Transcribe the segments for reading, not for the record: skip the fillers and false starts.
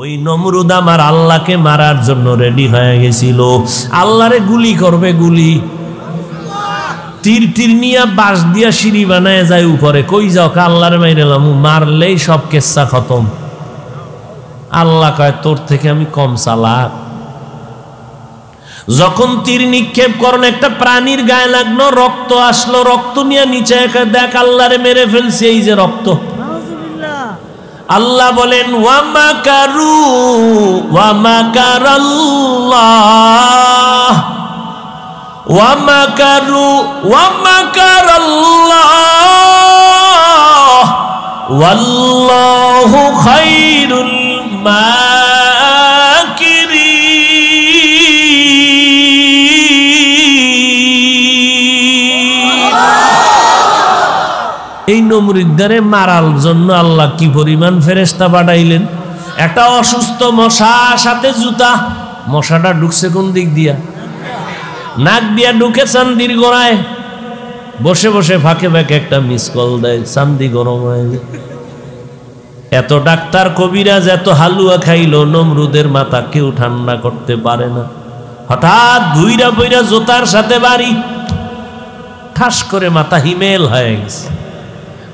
ওই নমরুদ আমার আল্লাহকে মারার জন্য রেডি হয়ে গেছিল। আল্লাহরে গুলি করবে, গুলি তীর তীর নিয়ে বাঁশ দিয়া সিঁড়ি বানায় যায় উপরে। কই যাও? আল্লাহরে মাইরালাম, মারলেই সব কেচ্ছা খতম। আল্লাহ কয় তোর থেকে আমি কম চালাক। যখন তীর নিক্ষেপ করেন একটা প্রাণীর গায়ে লাগলো, রক্ত আসলো, রক্ত নিয়ে নিচে দেখ আল্লাহরে মেরে ফেলছে, এই যে রক্ত। আল্লাহ বলেন ওয়ামাকারু ওয়ামাকারাল্লাহ ওয়ামাকারু ওয়ামাকারাল্লাহ ওয়াল্লাহু খায়রুল এই নমরুদ্দারে মারার জন্য আল্লাহ কি পরিমাণ ফেরেশতা পাঠাইলেন। একটা অসুস্থ মশা, সাথে জুতা। মশাটা ঢুকছে কোন দিক দিয়া? নাক দিয়া ঢুকে চান্দির গোড়ায়। বসে বসে ফাঁকে ফাঁকে একটা মিস কল দেয়, চান্দি গরম হয়ে যায়। এত ডাক্তার কবিরাজ এত হালুয়া খাইলো, নমরুদের মাথা কেউ ঠান্ডা করতে পারে না। হঠাৎ ধুইরা বইরা জোতার সাথে বাড়ি, ঠাস করে মাথা হিমেল হয়ে গেছে।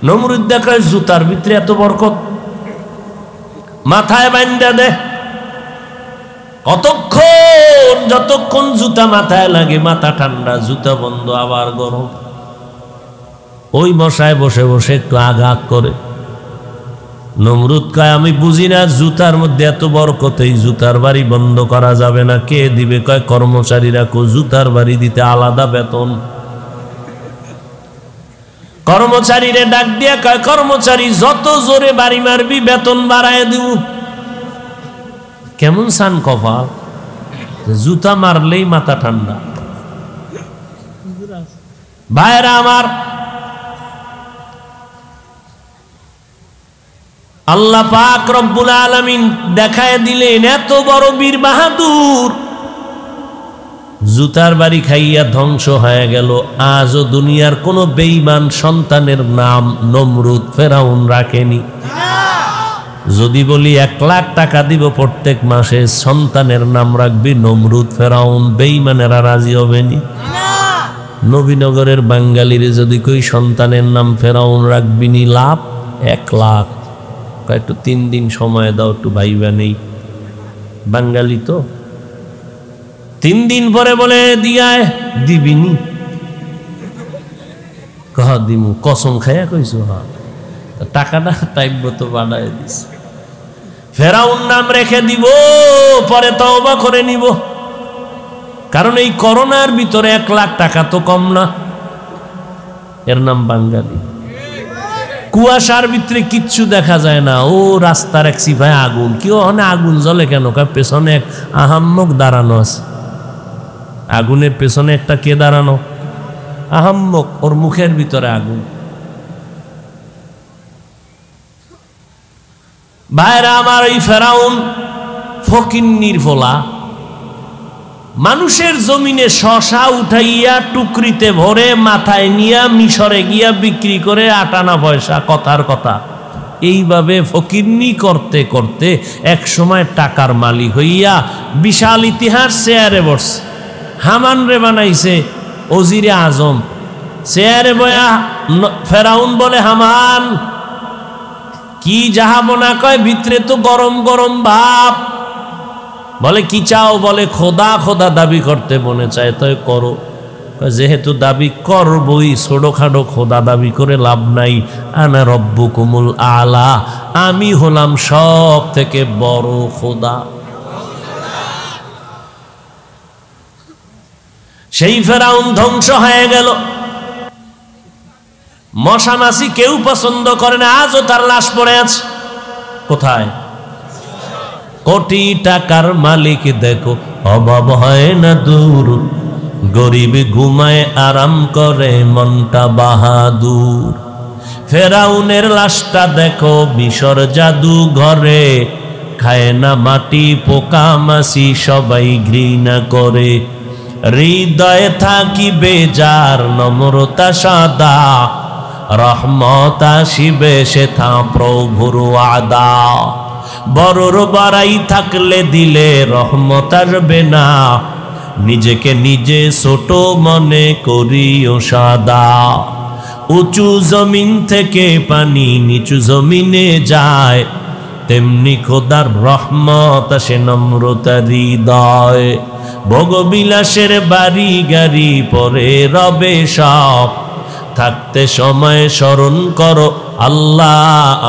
নমরুদ দেখায় জুতার ভিতরে এত বরকত, মাথায় বান্ধা দে। কতক্ষণ? যতক্ষণ জুতা মাথায় লাগে মাথা ঠান্ডা, জুতা বন্ধ, আবার গরম। ওই মশায় বসে বসে একটু আঘাত করে। নমরুদ কয় আমি বুঝি না জুতার মধ্যে এত বরকত, এই জুতার বাড়ি বন্ধ করা যাবে না। কে দিবে? কয় কর্মচারীরা। কো জুতার বাড়ি দিতে আলাদা বেতন। কর্মচারীরে ডাক দিয়া কয় কর্মচারী যত জোরে বাড়ি মারবি বেতন বাড়ায় দিব। কেমন সান কপাল, জুতা মারলেই মাথা ঠান্ডা। ভাইরা আমার, আল্লাহ পাক রব্বুল আলামিন দেখায় দিলেন এত বড় বীর বাহাদুর, জুতার বাড়ি খাইয়া ধ্বংস হয়ে গেল। আজও দুনিয়ার কোন বেঈমান সন্তানের নাম নমরুদ ফেরাউন রাখেনি। যদি বলি 1 লাখ টাকা দিব প্রত্যেক মাসে, সন্তানের নাম রাখবি নমরুদ ফেরাউন, বেঈমানেরা রাজি হবেনি। নবীনগরের বাঙালির যদি কই সন্তানের নাম ফেরাউন রাখবিনি, লাভ 1 লাখ। একটু 3 দিন সময় দাও, একটু ভাইবা নেই। বাঙালি তো 3 দিন পরে বলে দিয়ায় দিবিনি। কহ দিমু, কসম খাইয়া কইছো। হ্যাঁ, টাকাটা টাইপ তো বাড়ায় দিস। ফেরাউন নাম রেখে দিব, পরে তওবা করে নিব। কারণ এই করোনার ভিতরে 1 লাখ টাকা তো কম না। এর নাম বাঙালি। কুয়াশার ভিতরে কিচ্ছু দেখা যায় না। ও রাস্তার এক সিপায় আগুন, কেউ অনেক আগুন জ্বলে কেন? পেছনে এক আহাম্মক দাঁড়ানো আছে। আগুনের পেছনে একটা কে দাঁড়ানো? আহাম্মক, ওর মুখের ভিতরে আগুন। ভাইরা আমার, এই ফেরাউন ফকিন্নির ফোলা মানুষের জমিনে শশা উঠাইয়া টুকরিতে ভরে মাথায় নিয়া মিশরে গিয়া বিক্রি করে 8 আনা পয়সা। কথার কথা, এইভাবে ফকিন্নি করতে করতে এক সময় টাকার মালিক হইয়া বিশাল ইতিহাস চেয়ারে বসছে। হামান রে বানাইছে ওজিরে আজম। চেয়ারে বয়া ফেরাউন বলে, হামান কি যাহাবনা? কয় ভিতরে তো গরম গরম ভাব। বলে কি চাও? বলে খোদা খোদা দাবি করতে মনে চায়, তাই করো। যেহেতু দাবি করবই, ছোটখাটো খোদা দাবি করে লাভ নাই। আনা রব্বুকুমুল আলা, আমি হলাম সব থেকে বড় খোদা। সেই ফেরাউন ধ্বংস হয়ে গেল। মশা মাছি কেউ পছন্দ করে না, আজও তার লাশ পড়ে আছে। কোথায়? কোটি টাকার মালিক দেখো, অভাব হয় না দূর। গরিব ঘুমায় আরাম করে, মনটা বাহাদুর। ফেরাউনের লাশটা দেখো মিশর জাদু ঘরে, খায় না মাটি পোকা মাছি, সবাই ঘৃণা করে। হৃদয়ে থাকিবে যার নম্রতা সদা, রহমত আসিবে সেথা প্রভুর ওয়াদা। বড়র বাড়াই থাকলে দিলে রহমত আসবে না, নিজেকে নিজে ছোট মনে করিও সাদা। উঁচু জমিন থেকে পানি নিচু জমিনে যায়, তেমনি খোদার রহমত আসে নম্রতার হৃদয়। ভোগবিলাসের বাড়ি গাড়ি পরে রবে সব, থাকতে সময় স্মরণ করো আল্লাহ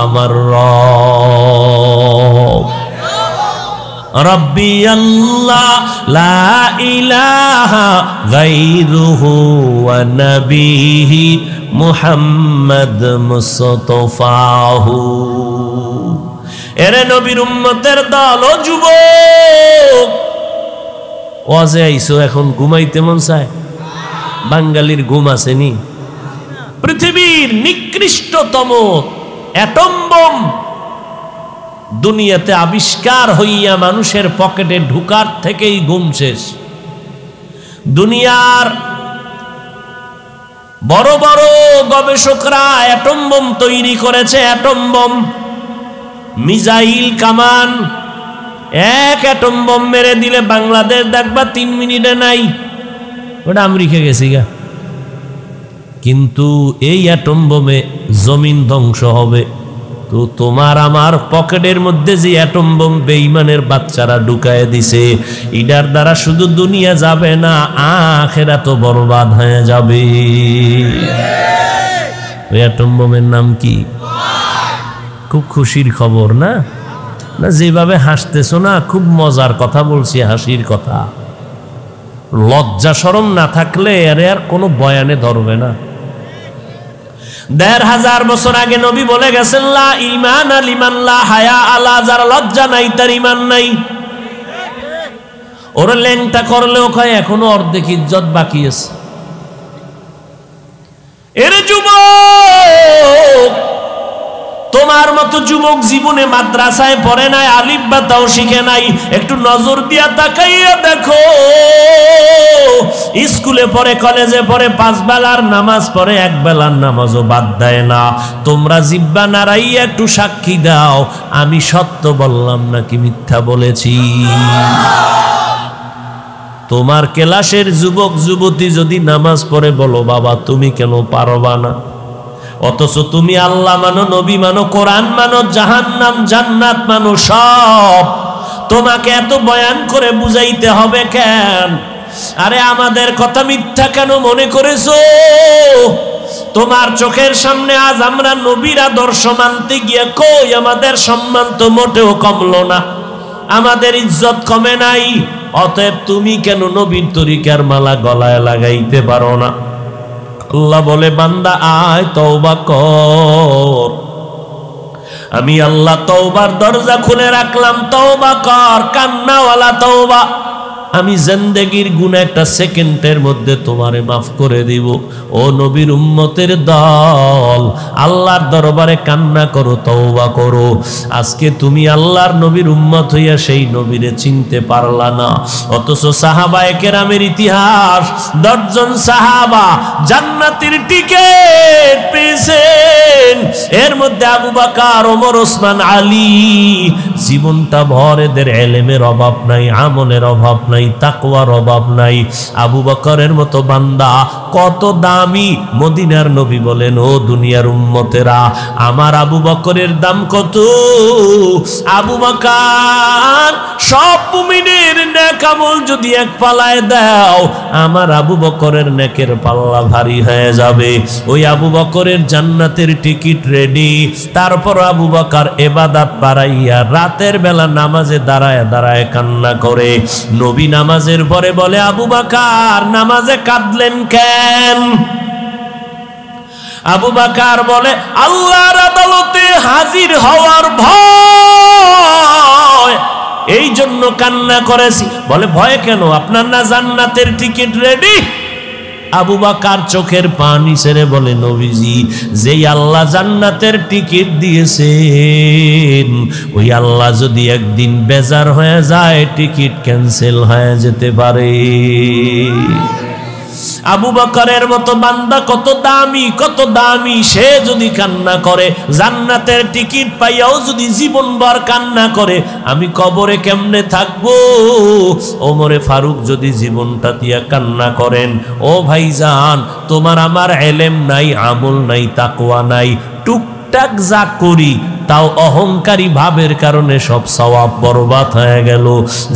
আমার রব। রব্বি আল্লাহ লা ইলাহা গায়রুহু ওয়া নবিহি মুহাম্মদ মুস্তাফাহু। এরে নবীর উম্মতের দল ও যুবক, ওয়াজে আইছো এখন ঘুমাইতে মন চায়? বাঙালির ঘুম আসেনি? পৃথিবীর নিকৃষ্টতম অ্যাটম বোম দুনিয়াতে আবিষ্কার হইয়া মানুষের পকেটে ঢুকার থেকেই ঘুম শেষ। দুনিয়ার বড় বড় গবেষকরা অ্যাটম বোম তৈরি করেছে। অ্যাটম বোম, মিসাইল, কামান। এক অ্যাটম বোম মেরে দিলে বাংলাদেশ দেখবা 3 মিনিটে নাই, ওটা আমেরিকা গেছি গা। কিন্তু এই অ্যাটম বোমে জমিন ধ্বংস হবে। তো তোমার আমার পকেটের মধ্যে যে অ্যাটম বোম বেঈমানের বাচ্চারা ঢুকায় দিছে, এটার দ্বারা শুধু দুনিয়া যাবে না, আখিরাত বরবাদ হয়ে যাবে। ওই অ্যাটম বোমের নাম কি? খুব খুশির খবর না? না যেভাবে হাসতেছো না, খুব মজার কথা বলছি, হাসির কথা। লজ্জা শরম না থাকলে আর কোনো বয়ানে ধরবে না। ১৫০০ বছর আগে নবী বলে গেছেন, লা ঈমান লিমান লা হায়া আলা, যার লজ্জা নাই তার ঈমান নাই। ওরা ল্যাংটা করলেও কয় এখনো অর্ধেক ইজ্জত বাকি আছে। এর যুবক, তোমার মতো যুবক জীবনে মাদ্রাসায় পড়ে নাই, আলিফ বা তাও শিখে নাই। একটু নজর দিয়া তাকাইয়া দেখো, স্কুলে পড়ে, কলেজে পড়ে, 5 বেলার নামাজ পড়ে, 1 বেলার নামাজও বাদ দেয় না। তোমরা জিহ্বা নাড়াইয়া একটু সাক্ষী দাও, আমি সত্য বললাম নাকি মিথ্যা বলেছি। তোমার ক্লাসের যুবক যুবতী যদি নামাজ পড়ে, বলো বাবা তুমি কেন পারবা না? অথচ তুমি আল্লাহ মানো, নবী মানো, কোরআন মানো, জাহান্নাম জান্নাত মানো, সব তোমাকে এত বয়ান করে বুঝাইতে হবে কেন? আরে আমাদের কথা মিথ্যা কেন মনে করেছো? তোমার চোখের সামনে আজ আমরা নবীর আদর্শ মানতে গিয়ে কই আমাদের সম্মান তো মোটেও কমলো না, আমাদের ইজ্জত কমে নাই। অতএব তুমি কেন নবীর তরিকার মালা গলায় লাগাইতে পারো না? আল্লাহ বলে, বান্দা আয় তওবা কর। আমি আল্লাহ তওবার দরজা খুলে রাখলাম, তওবা কর, কান্নাওয়ালা তওবা। আমি জিন্দেগির গুনাহ একটা সেকেন্ডের মধ্যে তোমারে মাফ করে দিব। ও নবীর উম্মতের দল, আল্লাহর দরবারে কান্না করো, তওবা করো। আজকে তুমি আল্লাহর নবীর উম্মত হইয়া সেই নবীরে চিনতে পারলা না। অথচ সাহাবায়ে কেরামের ইতিহাস, 10 জন সাহাবা জান্নাতের টিকেট পেয়েছেন। এর মধ্যে আবু বকর, ওমর, ওসমান, আলী। জীবনটা ভর এদের ইলমের অভাব নাই, আমলের অভাব নাই, তাকওয়ার অভাব নাই। আবু বকরের মতো বান্দা কত দামি। মদিনার নবী বলেন, ও দুনিয়ার উম্মতেরা, আমার আবু বকরের দাম কত? আবু বকর সব মুমিনের নেক আমল যদি এক পাল্লায় দাও, আমার আবু বকরের নেকের পাল্লা ভারী হয়ে যাবে। ওই আবু বকরের জান্নাতের টিকিট রেডি। তারপর আবু বকর ইবাদত বাড়াইয়া রাতের বেলা নামাজে দাঁড়ায় দাঁড়ায় কান্না করে। নবী নামাজের পরে বলে, আবু বকর নামাজে কাঁদলেন কেন? আবু বকর বলে, আল্লাহর আদালতে হাজির হওয়ার ভয়, এই জন্য কান্না করেছি। বলে, ভয় কেন? আপনার না জান্নাতের টিকিট রেডি? আবু বকর চোখের পানি ছেড়ে বলে, নবীজি, যেই আল্লাহ জান্নাতের টিকিট দিয়েছেন, ওই আল্লাহ যদি একদিন বেজার হয়ে যায়, টিকিট ক্যান্সেল হয়ে যেতে পারে। আবু বকরের মতো বান্দা কত দামি, সে যদি কান্না করে, জান্নাতের টিকিট পাইয়াও যদি জীবনভর কান্না করে, আমি কবরে কেমনে থাকবো? ওমরে ফারুক যদি জীবনটা দিয়া কান্না করেন, ও ভাইজান, তোমার আমার এলেম নাই, আমল নাই, তাকওয়া নাই, টুকটাক যা করি তাও অহংকারী ভাবের কারণে সব সওয়াব বরবাদ হয়ে গেল।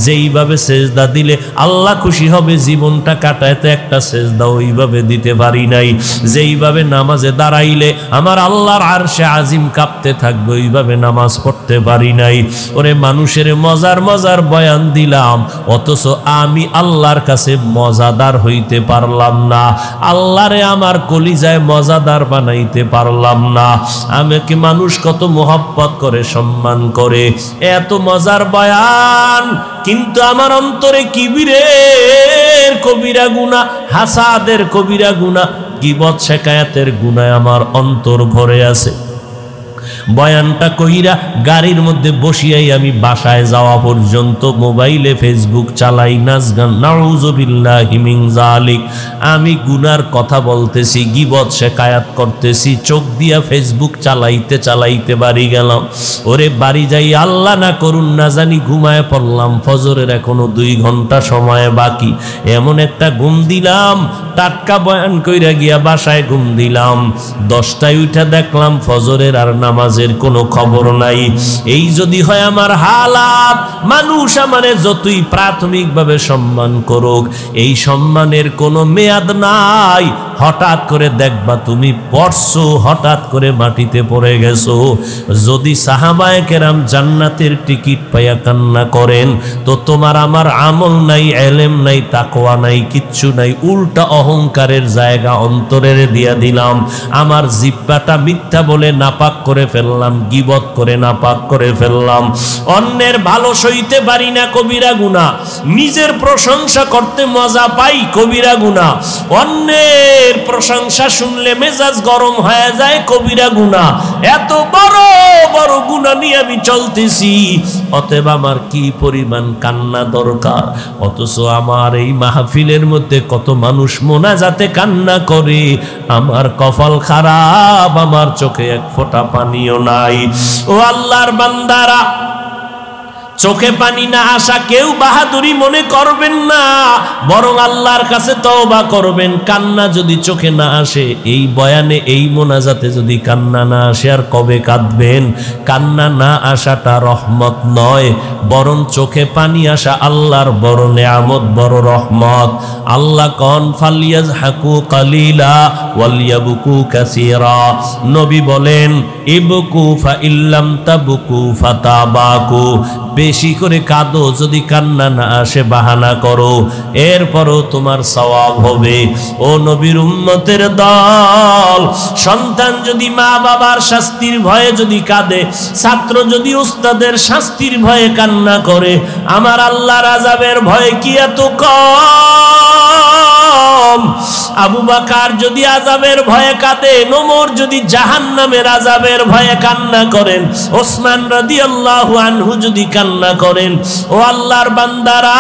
যেইভাবে সেজদা দিলে আল্লাহ খুশি হবে, জীবনটা কাটাইতে একটা সেজদা ওইভাবে দিতে পারি নাই। যেইভাবে নামাজে দাঁড়াইলে আমার আল্লাহর আরশে আজিম কাঁপতে থাকবে, ওইভাবে নামাজ পড়তে পারি নাই। ওরে মানুষের মজার বয়ান দিলাম, অথচ আমি আল্লাহর কাছে মজাদার হইতে পারলাম না, আল্লাহরে আমার কলিজায় মজাদার বানাইতে পারলাম না। আমাকে মানুষ কত মহব্বত করে, সম্মান করে, এত মজার বয়ান, কিন্তু আমার অন্তরে কিবিরের কবিরা গুনাহ, হাসাদের কবিরা গুনাহ, গীবত শিকায়াতের গুনাহ আমার অন্তর ভরে আছে। বয়ানটা কইরা গাড়ির মধ্যে বসিয়াই আমি বাসায় যাওয়া পর্যন্ত মোবাইলে ফেসবুক চালাই, নাচ গান, নাউযুবিল্লাহি মিন যালিক। আমি গুনার কথা বলতেছি, গীবত শিকায়াত করতেছি, চোখ দিয়া ফেসবুক চালাইতে বাড়ি গেলাম। ওরে বাড়ি যাই আল্লাহ না করুন না জানি ঘুমায় পড়লাম, ফজরের এখনো 2 ঘন্টা সময় বাকি। এমন একটা ঘুম দিলাম, টাটকা বয়ান কইরা গিয়া বাসায় ঘুম দিলাম, 10টায় উঠা দেখলাম ফজরের আর নামাজের কোনো খবর নাই। এই যদি হয় আমার হালাত, মানুষ আমারে যতই প্রাথমিকভাবে সম্মান করুক, এই সম্মানের কোনো মেয়াদ নাই। হঠাৎ করে দেখবা তুমি পড়ছো, হঠাৎ করে মাটিতে পড়ে গেছো। যদি সাহাবায়ে কেরাম জান্নাতের টিকিট পাইয়া কান্না করেন, তো তোমার আমার আমল নাই, এলেম নাই, তাকওয়া নাই, কিচ্ছু নাই, উল্টা অহংকারের জায়গা অন্তরের দিয়া দিলাম। আমার জিহ্বাটা মিথ্যা বলে নাপাক করে ফেললাম, গীবত করে নাপাক করে ফেললাম। অন্যের ভালো সইতে পারি না, কবিরা গুনাহ। নিজের প্রশংসা করতে মজা পাই, কবিরা গুনাহ। অন্যের প্রশংসা শুনলে মেজাজ গরম হয়ে যায়, কবিরা গুনাহ। এত বড় বড় গুনাহ নিয়ে আমি চলতেছি, অতএব আমার কি পরিমাণ কান্না দরকার। অথচ আমার এই মাহফিলের মধ্যে কত মানুষ মোনাজাতে কান্না করে, আমার কপাল খারাপ, আমার চোখে এক ফোঁটা পানিও নাই। ও আল্লাহর বান্দারা, চোখে পানি না আসা কেউ বাহাদুরি মনে করবেন না, বরং আল্লাহর কাছে তওবা করবেন। কান্না যদি চোখে না আসে, এই বয়ানে এই মোনাজাতে যদি কান্না না আসে, আর কবে কাঁদবেন? কান্না না আসাটা রহমত নয়, বরং চোখে পানি আসা আল্লাহর বড় নেয়ামত, বড় রহমত। আল্লাহ কন ফালিয়াজহাকু কালিলা ওয়ালিয়াবকু কাসীরা। নবী বলেন ইবকু ফা ইল্লাম তাবকু ফাতাবাকু। বেশি করে কাঁদো, যদি কান্না না আসে বাহানা করো, এরপরও তোমার সওয়াব হবে। ও নবীর উম্মতের দল, সন্তান যদি মা বাবার শাস্তির ভয়ে যদি কাঁদে, ছাত্র যদি উস্তাদের শাস্তির ভয়ে কান্না করে, আমার আল্লাহর আযাবের ভয় কি এত কম? আবু বকর যদি আযাবের ভয়ে কাঁদে, ওমর যদি জাহান্নামের আযাবের ভয়ে কান্না করেন, ওসমান রাদিয়াল্লাহু আনহু যদি কান্না করেন, ও আল্লাহর বান্দারা,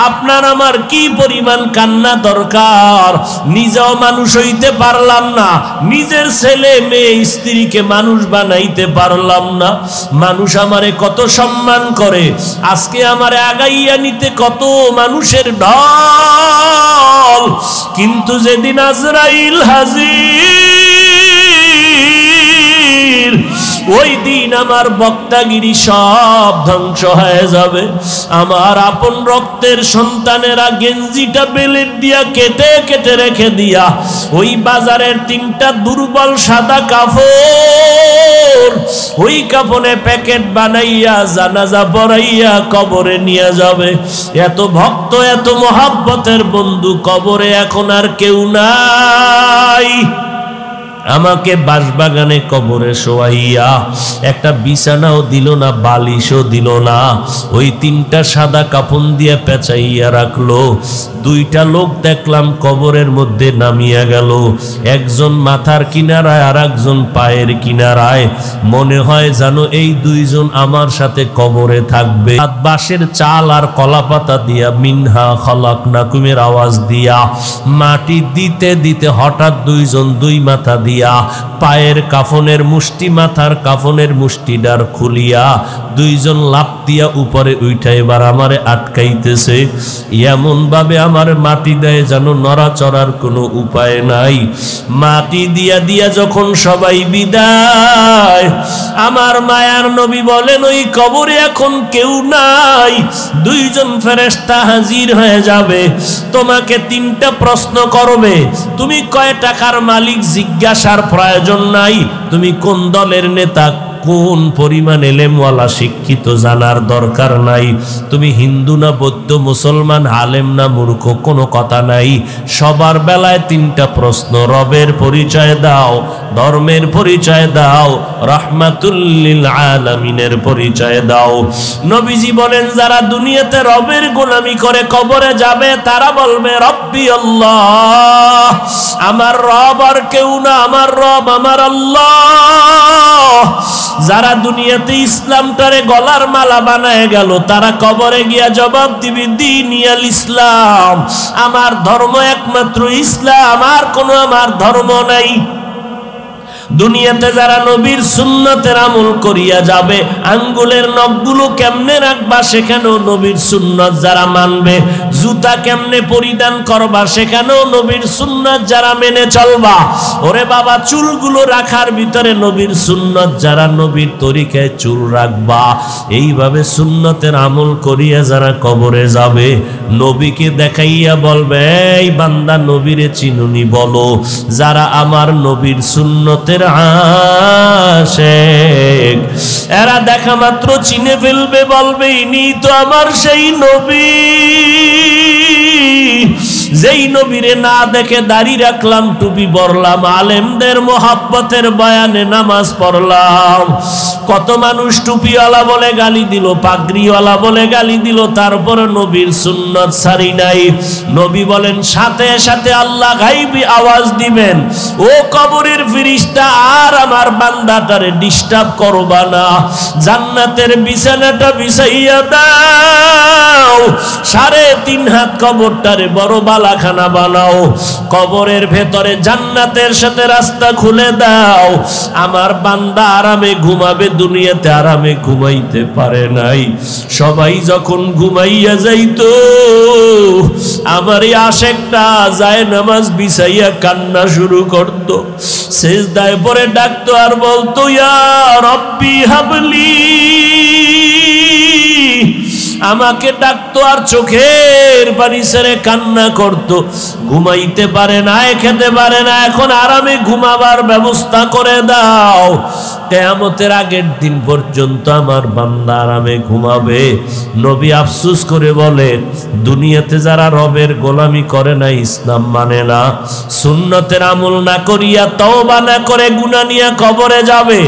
আপনার আমার কি পরিমাণ কান্না দরকার। নিজেও মানুষ হইতে পারলাম না, নিজের ছেলে মেয়ে স্ত্রীকে মানুষ বানাইতে পারলাম না। মানুষ আমারে কত সম্মান করে, আজকে আমারে আগাইয়া নিতে কত মানুষের ঢল, কিন্তু যেদিন আজরাইল হাজির, ওই দিন আমার বক্তাগিরি সব ধ্বংস হয়ে যাবে। আমার আপন রক্তের সন্তানেরা গেঞ্জিটা বেলেট দিয়া কেটে কেটে রেখে দিয়া, ওই বাজারের 3টা দুর্বল সাদা কাপড়, ওই কাপড়ে প্যাকেট বানাইয়া জানাজা পড়াইয়া কবরে নিয়ে যাবে। এত ভক্ত, এত মহব্বতের বন্ধু কবরে এখন আর কেউ নাই। আমাকে বাঁশবাগানে কবরে শোয়াইয়া একটা বিছানাও দিল না, বালিশও দিল না, ওই 3টা সাদা কাফন দিয়ে পেঁচাইয়া রাখলো। 2টা লোক দেখলাম কবরের মধ্যে নামিয়া গেল, একজন মাথার কিনারায় আর একজন পায়ের কিনারায়। মনে হয় জানো এই 2 জন আমার সাথে কবরে থাকবে। বাঁশের চাল আর কলা পাতা দিয়া মিনহা খালাকনাকুমের আওয়াজ দিয়া মাটি দিতে দিতে হঠাৎ 2 জন 2 মাথা দিয়া পায়ের কাফনের মুষ্টি, মাথার কাফনের মুষ্টিদার খুলিয়া 2 জন লাফ দিয়া উপরে উঠা এবার আমারে আটকাইতেছে। এমন ভাবে আমার মাটি দেয় যেন নড়াচড়ার কোনো উপায় নাই। মাটি দিয়া দিয়া যখন সবাই বিদায়, আমার মায়ার নবী বলেন ওই কবরে এখন কেউ নাই, 2 জন ফেরেশতা হাজির হয়ে যাবে, তোমাকে 3টা প্রশ্ন করবে। তুমি কয় টাকার মালিক জিজ্ঞাসার প্রয়োজন নাই, তুমি কোন দলের নেতা, কোন পরিমাণ এলেমওয়ালা শিক্ষিত জানার দরকার নাই, তুমি হিন্দু না বৌদ্ধ, মুসলমান, আলেম না মূর্খ, কোনো কথা নাই। সবার বেলায় 3টা প্রশ্ন, রবের পরিচয় দাও, ধর্মের পরিচয় দাও, রাহমাতুল লিল আলামিনের পরিচয় দাও। নবীজি বলেন যারা দুনিয়াতে রবের গোলামি করে কবরে যাবে তারা বলবে রব্বি আল্লাহ, আমার রব আর কেউ না, আমার রব আমার আল্লাহ। যারা দুনিয়াতে ইসলামটারে গলার মালা বানায় গেল তারা কবরে গিয়া জবাব দিবে দীনিয়াল ইসলাম, আমার ধর্ম একমাত্র ইসলাম, আর কোনো আমার ধর্ম নাই। দুনিয়াতে যারা নবীর সুন্নতের আমল করিয়া যাবে, আঙ্গুলের নখগুলো কেমনে রাখবা সেখানেও নবীর সুন্নত যারা মানবে, জুতা কেমনে পরিধান করবা সেখানেও নবীর সুন্নত যারা মেনে চলবা, ওরে বাবা চুলগুলো রাখার ভিতরে নবীর সুন্নত যারা, নবীর তরিকায় চুল রাখবা, এইভাবে সুন্নতের আমল করিয়া যারা কবরে যাবে, নবীকে দেখাইয়া বলবে এই বান্দা নবীরে চিনুনি বলো। যারা আমার নবীর সুন্নতের আশেক এরা দেখা মাত্র চিনে ফেলবে, বলবে ইনি তো আমার সেই নবী যেই নবীরে না দেখে দাড়ি রাখলাম, টুপি পরলাম, আলেমদের মোহাব্বতের বয়ানে নামাজ পড়লাম। কত মানুষ টুপিওয়ালা বলে গালি দিল, পাগড়িওয়ালা বলে গালি দিল, তারপর নবীর সুন্নত ছাড়ি নাই। নবী বলেন সাথে সাথে আল্লাহ গায়বী আওয়াজ দিবেন, ও কবরের ফেরেশতা আর আমার বান্দাটারে ডিস্টার্ব করবা না, জান্নাতের বিছানাটা বিছাইয়া দাও, 3.5 হাত কবরটারে বড় বালাখানা বানাও, কবরের ভেতরে জান্নাতের সাথে রাস্তা খুলে দাও, আমার বান্দা আরামে ঘুমাবে, দুনিয়াতে আরামে ঘুমাইতে পারে নাই। সবাই যখন ঘুমাইয়া যাইতো আমার এই আশেকটা যায় নামাজ বিছাইয়া কান্না শুরু করত, সিজদায় পড়ে ডাকতো আর বলতো ইয়া রব্বি হাবলি, আমাকে ডাকতো আর চোখের পানি ছেড়ে কান্না করতো। ঘুমাইতে পারে না, খেতে পারে না, এখন আরামে ঘুমাবার ব্যবস্থা করে দাও, কিয়ামতের আগের দিন পর্যন্ত আমার বান্দা আরামে ঘুমাবে। নবী আফসোস করে বলে দুনিয়াতে যারা রবের গোলামি করে না, ইসলাম মানে না, সুন্নতের আমল না করিয়া তওবা না করে গুনাহ নিয়ে কবরে যাবে,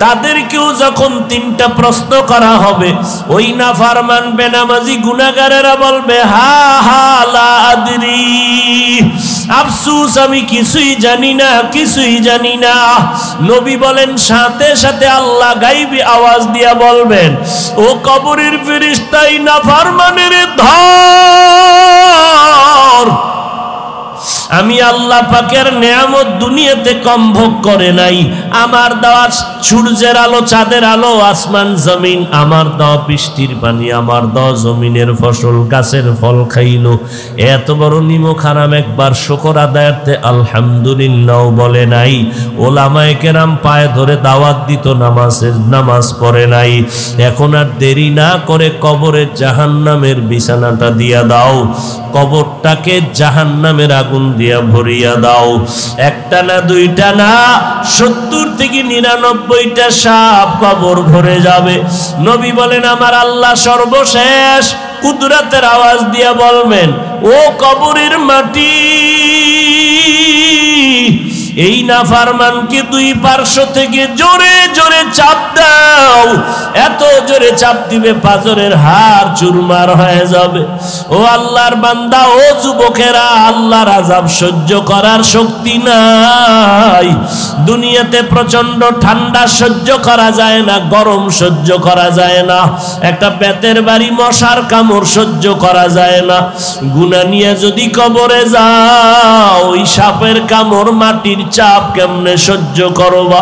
তাদেরকেও যখন 3টা প্রশ্ন করা হবে, ওই নাফরমান বেনামাজি গুনাহগারেরা বলবে হা হা লা আদরি, আফসোস আমি কিছুই জানি না, কিছুই জানি না। নবী বলেন সাথে সাথে আল্লাহ গায়বী আওয়াজ দিয়া বলবেন, ও কবরের ফেরেশতা নাফরমানের ধর, আমি আল্লাহ পাকের নেয়ামত দুনিয়াতে কম ভোগ করে নাই, আমার দেওয়া সূর্যের আলো, চাঁদের আলো, আসমান জমিন, আমার দেওয়া বৃষ্টির পানি, আমার দেওয়া জমিনের ফসল, গাছের ফল খাইলো, এত বড় নিমক হারাম একবার শুকর আদায়ার্থে আলহামদুলিল্লাহ বলে নাই। ওলামায়ে কেরাম পায়ে ধরে দাওয়াত দিত, নামাজ পড়ে নাই। এখন আর দেরি না করে কবরের জাহান্নামের বিছানাটা দিয়া দাও, কবরটাকে জাহান্নামের আগুন দিয়া ভরিয়া দাও। একটা না, 2টা না, 70 থেকে 99টা সাপ কবর ভরে যাবে। নবী বলেন আমার আল্লাহ সর্বশেষ কুদরতের আওয়াজ দিয়া বলবেন, ও কবরের মাটি, এই নাফরমানকে দুই পার্শ্ব থেকে জোরে জোরে চাপ দাও, এত জোরে চাপ দিবে পাঁজরের হাড় চুরমার হয়ে যাবে। ও আল্লাহর বান্দা, ও যুবকেরা, আল্লাহর আযাব সহ্য করার শক্তি নাই। দুনিয়াতে প্রচন্ড ঠান্ডা সহ্য করা যায় না, গরম সহ্য করা যায় না, একটা বেতের বাড়ি মশার কামড় সহ্য করা যায় না। গুনাহ নিয়ে যদি কবরে যাও, ওই সাপের কামড়, মাটির চাপ কেমনে সহ্য করবা?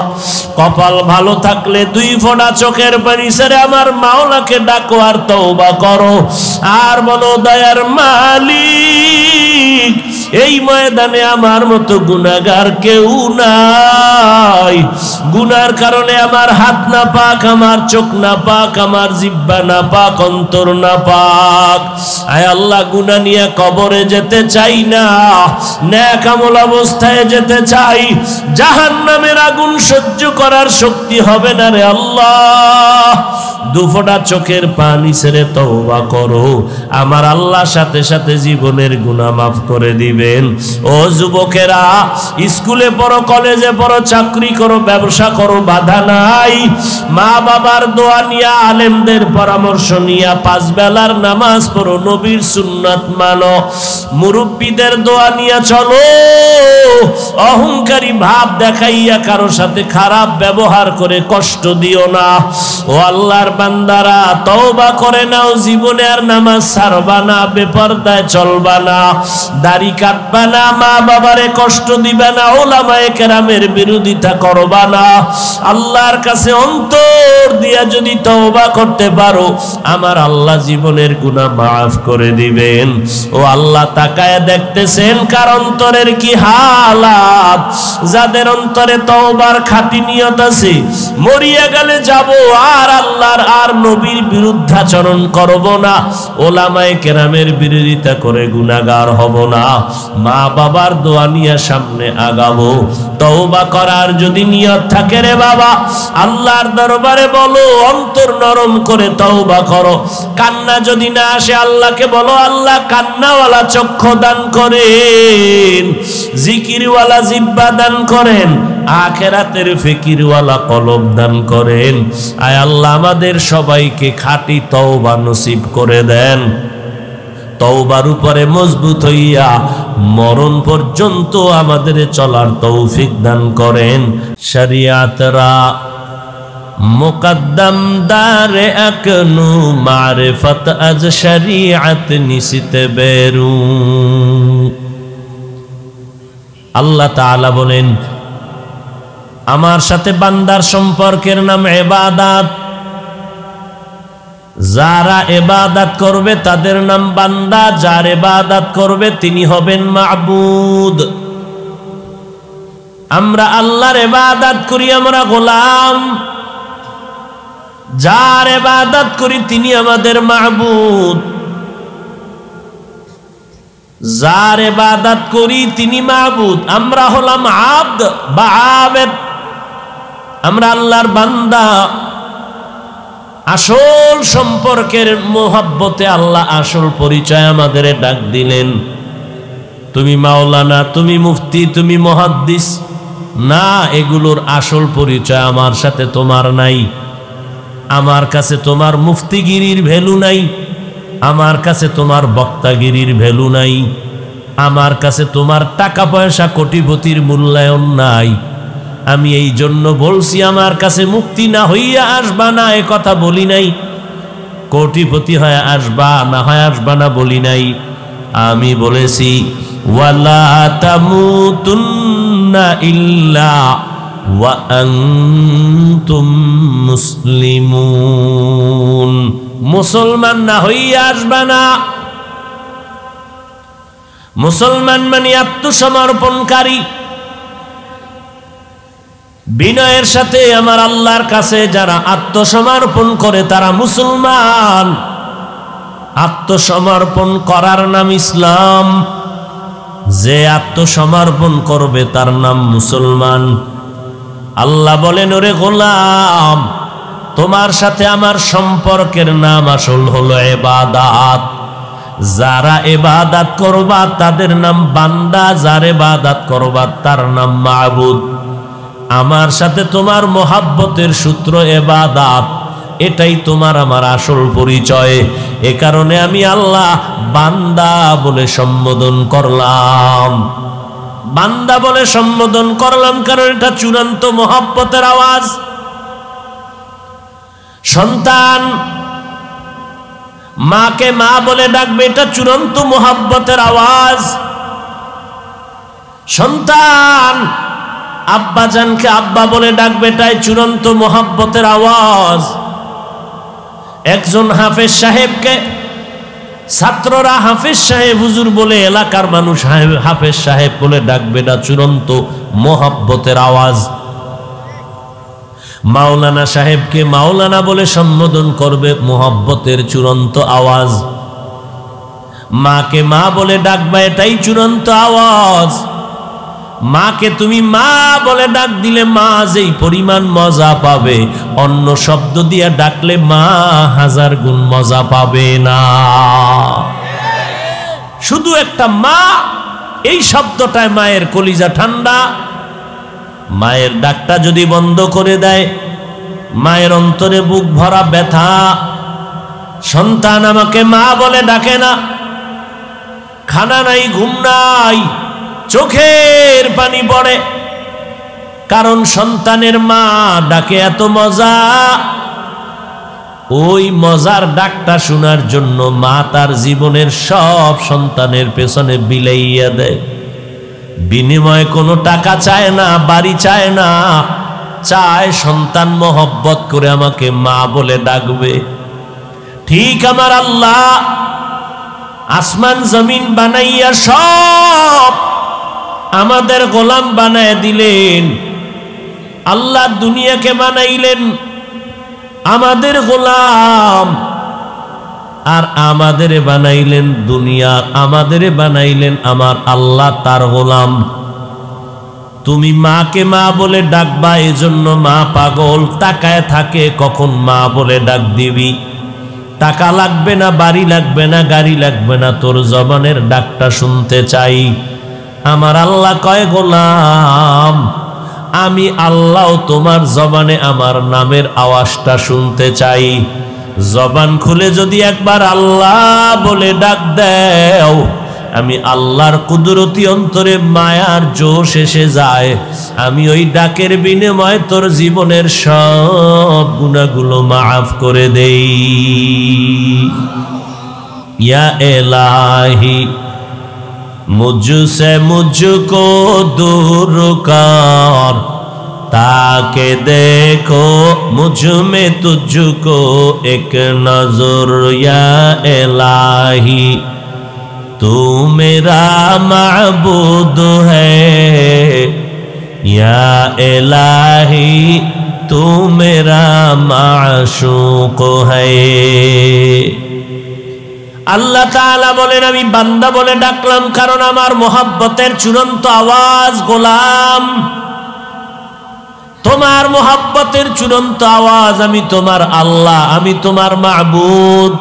কপাল ভালো থাকলে দুই ফোঁটা চোখের পানি ছেড়ে আমার মাওলাকে ডাকো আর তওবা করো, আর বলো, দয়ার মালিক, এই ময়দানে আমার মতো গুনাহগার কেউ নাই। গুনার কারণে আমার হাত না পাক, আমার চোখ না পাক, আমার জিহ্বা না পাক, অন্তর না পাক। আয় আল্লাহ, গুনাহ নিয়ে কবরে যেতে চাই না, নেক আমল অবস্থায় যেতে চাই। জাহান্নামের আগুন সহ্য করার শক্তি হবে না রে আল্লাহ। দুফোঁটা চোখের পানি ছেড়ে তওবা করো, আমার আল্লাহ সাথে সাথে জীবনের গুনাহ মাফ করে দিবেন। ও যুবকেরা, স্কুলে পড়ো, কলেজে পড়ো, চাকরি করো, ব্যবসা করো, বাধা নাই। মা বাবার দোয়া নিয়া, আলেমদের পরামর্শ নিয়া পাঁচ বেলার নামাজ পড়ো, নবীর সুন্নাত মানো, মুরব্বীদের দোয়া নিয়া চলো। অহংকারী ভাব দেখাইয়া কারো সাথে খারাপ ব্যবহার করে কষ্ট দিও না। ও আল্লাহর বান্দারা, তওবা করে নাও, জীবনে আর নামাজ ছাড়বা না, বেপরদায় চলবা না, দাড়ি কাটবা না, মা বাবারে কষ্ট দিবা না, ওলামায়ে কেরামের বিরোধিতা করবা না। আল্লাহর কাছে অন্তর দিয়া যদি তওবা করতে পারো, আমার আল্লাহ জীবনের গুনাহ মাফ করে দিবেন। ও আল্লাহ তাকায় দেখতেছেন কার অন্তরের কি হালাত। যাদের অন্তরে তওবার খাঁটি নিয়ত আছে, মরিয়া গেলে যাব আর আল্লাহর আর নবীর বিরুদ্ধাচরণ করব না, ওলামায়ে কেরামের বিরোধিতা করে গুনাহগার হব না, মা বাবার দোয়া নিয়ে সামনে আগাবো। তওবা করার যদি নিয়ত থাকে রে বাবা, আল্লাহর দরবারে বলো, অন্তর নরম করে তওবা করো। কান্না যদি না আসে, আল্লাহকে বলো, আল্লাহ কান্নাওয়ালা চক্ষু দান করেন, জিকিরওয়ালা জিহ্বা দান করেন, আখিরাতের ফিকিরওয়ালা কলব দান করেন। আয় আল্লাহ, আমাদের সবাইকে খাঁটি তওবা নসিব করে দেন। তওবার উপরে মজবুত হইয়া মরণ পর্যন্ত আমাদের চলার তৌফিক দান করেন। শরিয়াতরা মুকদ্দম দারে আকনু, মারিফত আজ শরিয়ত নিসিতে বেরু। আল্লাহ তাআলা বলেন, আমার সাথে বান্দার সম্পর্কের নাম ইবাদত। যারা ইবাদত করবে তাদের নাম বান্দা, যার ইবাদত করবে তিনি হবেন মাবুদ। আমরা আল্লাহর ইবাদত করি, আমরা গোলাম। যার ইবাদত করি তিনি আমাদের মাবুদ। যার ইবাদত করি তিনি মাবুদ, আমরা হলাম আব্দ বা আবেদ, আমরা আল্লাহর বান্দা। আসল সম্পর্কের মোহাব্বতে আল্লাহ আসল পরিচয় আমাদের ডাক দিলেন। তুমি মাওলানা, তুমি মুফতি, তুমি মুহাদ্দিস না, এগুলোর আসল পরিচয় আমার সাথে তোমার নাই। আমার কাছে তোমার মুফতিগিরির ভ্যালু নাই, আমার কাছে তোমার বক্তাগিরির ভ্যালু নাই, আমার কাছে তোমার টাকা পয়সা কোটিপতির মূল্যায়ন নাই। আমি এই জন্য বলছি, আমার কাছে মুক্তি না হইয়া আসবা না, এ কথা বলি নাই। কোটিপতি হয়ে আসবা না হয় আসবা না বলি নাই। আমি বলেছি, ওয়ালা তামুতুন্না ইল্লা ওয়া আনতুম মুসলিমুন। মুসলমান না হইয়া আসবা না। মুসলমান মানে আত্মসমর্পণকারী। বিনয়ের সাথে আমার আল্লাহর কাছে যারা আত্মসমর্পণ করে তারা মুসলমান। আত্মসমর্পণ করার নাম ইসলাম, যে আত্মসমর্পণ করবে তার নাম মুসলমান। আল্লাহ বলেন, ওরে গোলাম, তোমার সাথে আমার সম্পর্কের নাম আসল হলো ইবাদত। যারা ইবাদত করবা তাদের নাম বান্দা, যার ইবাদত করবা তার নাম মাবুদ। আমার সাথে তোমার মোহাব্বতের সূত্র ইবাদত, এটাই তোমার আমার আসল পরিচয়। এ কারণে আমি আল্লাহ বান্দা বলে সম্বোধন করলাম। বান্দা বলে সম্বোধন করলাম কারণ এটা চূড়ান্ত মোহাব্বতের আওয়াজ। সন্তান মাকে মা বলে ডাকবে, এটা চূড়ান্ত মোহাব্বতের আওয়াজ। সন্তান আব্বাজানকে আব্বা বলে ডাকবে, এটাই চূড়ান্ত মোহাব্বতের আওয়াজ। একজন হাফেজ সাহেবকে ছাত্ররা হাফেজ সাহেব হুজুর বলে, এলাকার মানুষ হাফেজ সাহেব বলে ডাকবে, এটা চূড়ান্ত মোহাব্বতের আওয়াজ। মাওলানা সাহেবকে মাওলানা বলে সম্বোধন করবে, মোহাব্বতের চূড়ান্ত আওয়াজ। মাকে মা বলে ডাকবা, এটাই চূড়ান্ত আওয়াজ। মাকে তুমি মা বলে ডাক দিলে মা যেই পরিমাণ মজা পাবে, অন্য শব্দ দিয়ে ডাকলে মা 1000 গুণ মজা পাবে না। শুধু একটা মা, এই শব্দটায় মায়ের কলিজা ঠান্ডা। মায়ের ডাকটা যদি বন্ধ করে দেয়, মায়ের অন্তরে বুক ভরা ব্যথা। সন্তান আমাকে মা বলে ডাকে না, খানা নাই, ঘুম নাই, চোখের পানি পড়ে, কারণ সন্তানের মা ডাকে এত মজা। ওই মজার ডাকটা শোনার জন্য মা তার জীবনের সব সন্তানের পেছনে বিলাইয়া দেয়। বিনিময়ে কোনো টাকা চায় না, বাড়ি চায় না, চায় সন্তান মোহব্বত করে আমাকে মা বলে ডাকবে। ঠিক আমার আল্লাহ আসমান জমিন বানাইয়া সব আমাদের গোলাম বানায় দিলেন। আল্লাহ দুনিয়াকে বানাইলেন আমাদের গোলাম, আর আমাদের বানাইলেন দুনিয়া, আমাদের বানাইলেন আমার আল্লাহ তার গোলাম। তুমি মাকে মা বলে ডাকবা, এজন্য মা পাগল, তাকায় থাকে কখন মা বলে ডাক দিবি। টাকা লাগবে না, বাড়ি লাগবে না, গাড়ি লাগবে না, তোর জবানের ডাকটা শুনতে চাই। আমার আল্লাহ কয়, গোলাম আমি আল্লাহ তোমার জবানে আমার নামের আওয়াজটা শুনতে চাই। জবান খুলে যদি একবার আল্লাহ বলে ডাক দেও, আমি আল্লাহর কুদরতি অন্তরে মায়ার জোশ এসে যায়। আমি ওই ডাকের বিনিময়ে তোর জীবনের সব গুনাহগুলো মাফ করে দেই। ইয়া ইলাহি मुझसे मुझको दूर कर, ताके देखो मुझ में तुझको एक नजर। या इलाही तू मेरा माबूद है, या इलाही तू मेरा माशूक है। আল্লাহ তাআলা বলেন, আমি বান্দা বলে ডাকলাম কারণ আমার মোহাব্বতের চূড়ান্ত আওয়াজ গোলাম। তোমার মোহাব্বতের চূড়ান্ত আওয়াজ আমি তোমার আল্লাহ, আমি তোমার মাবুদ।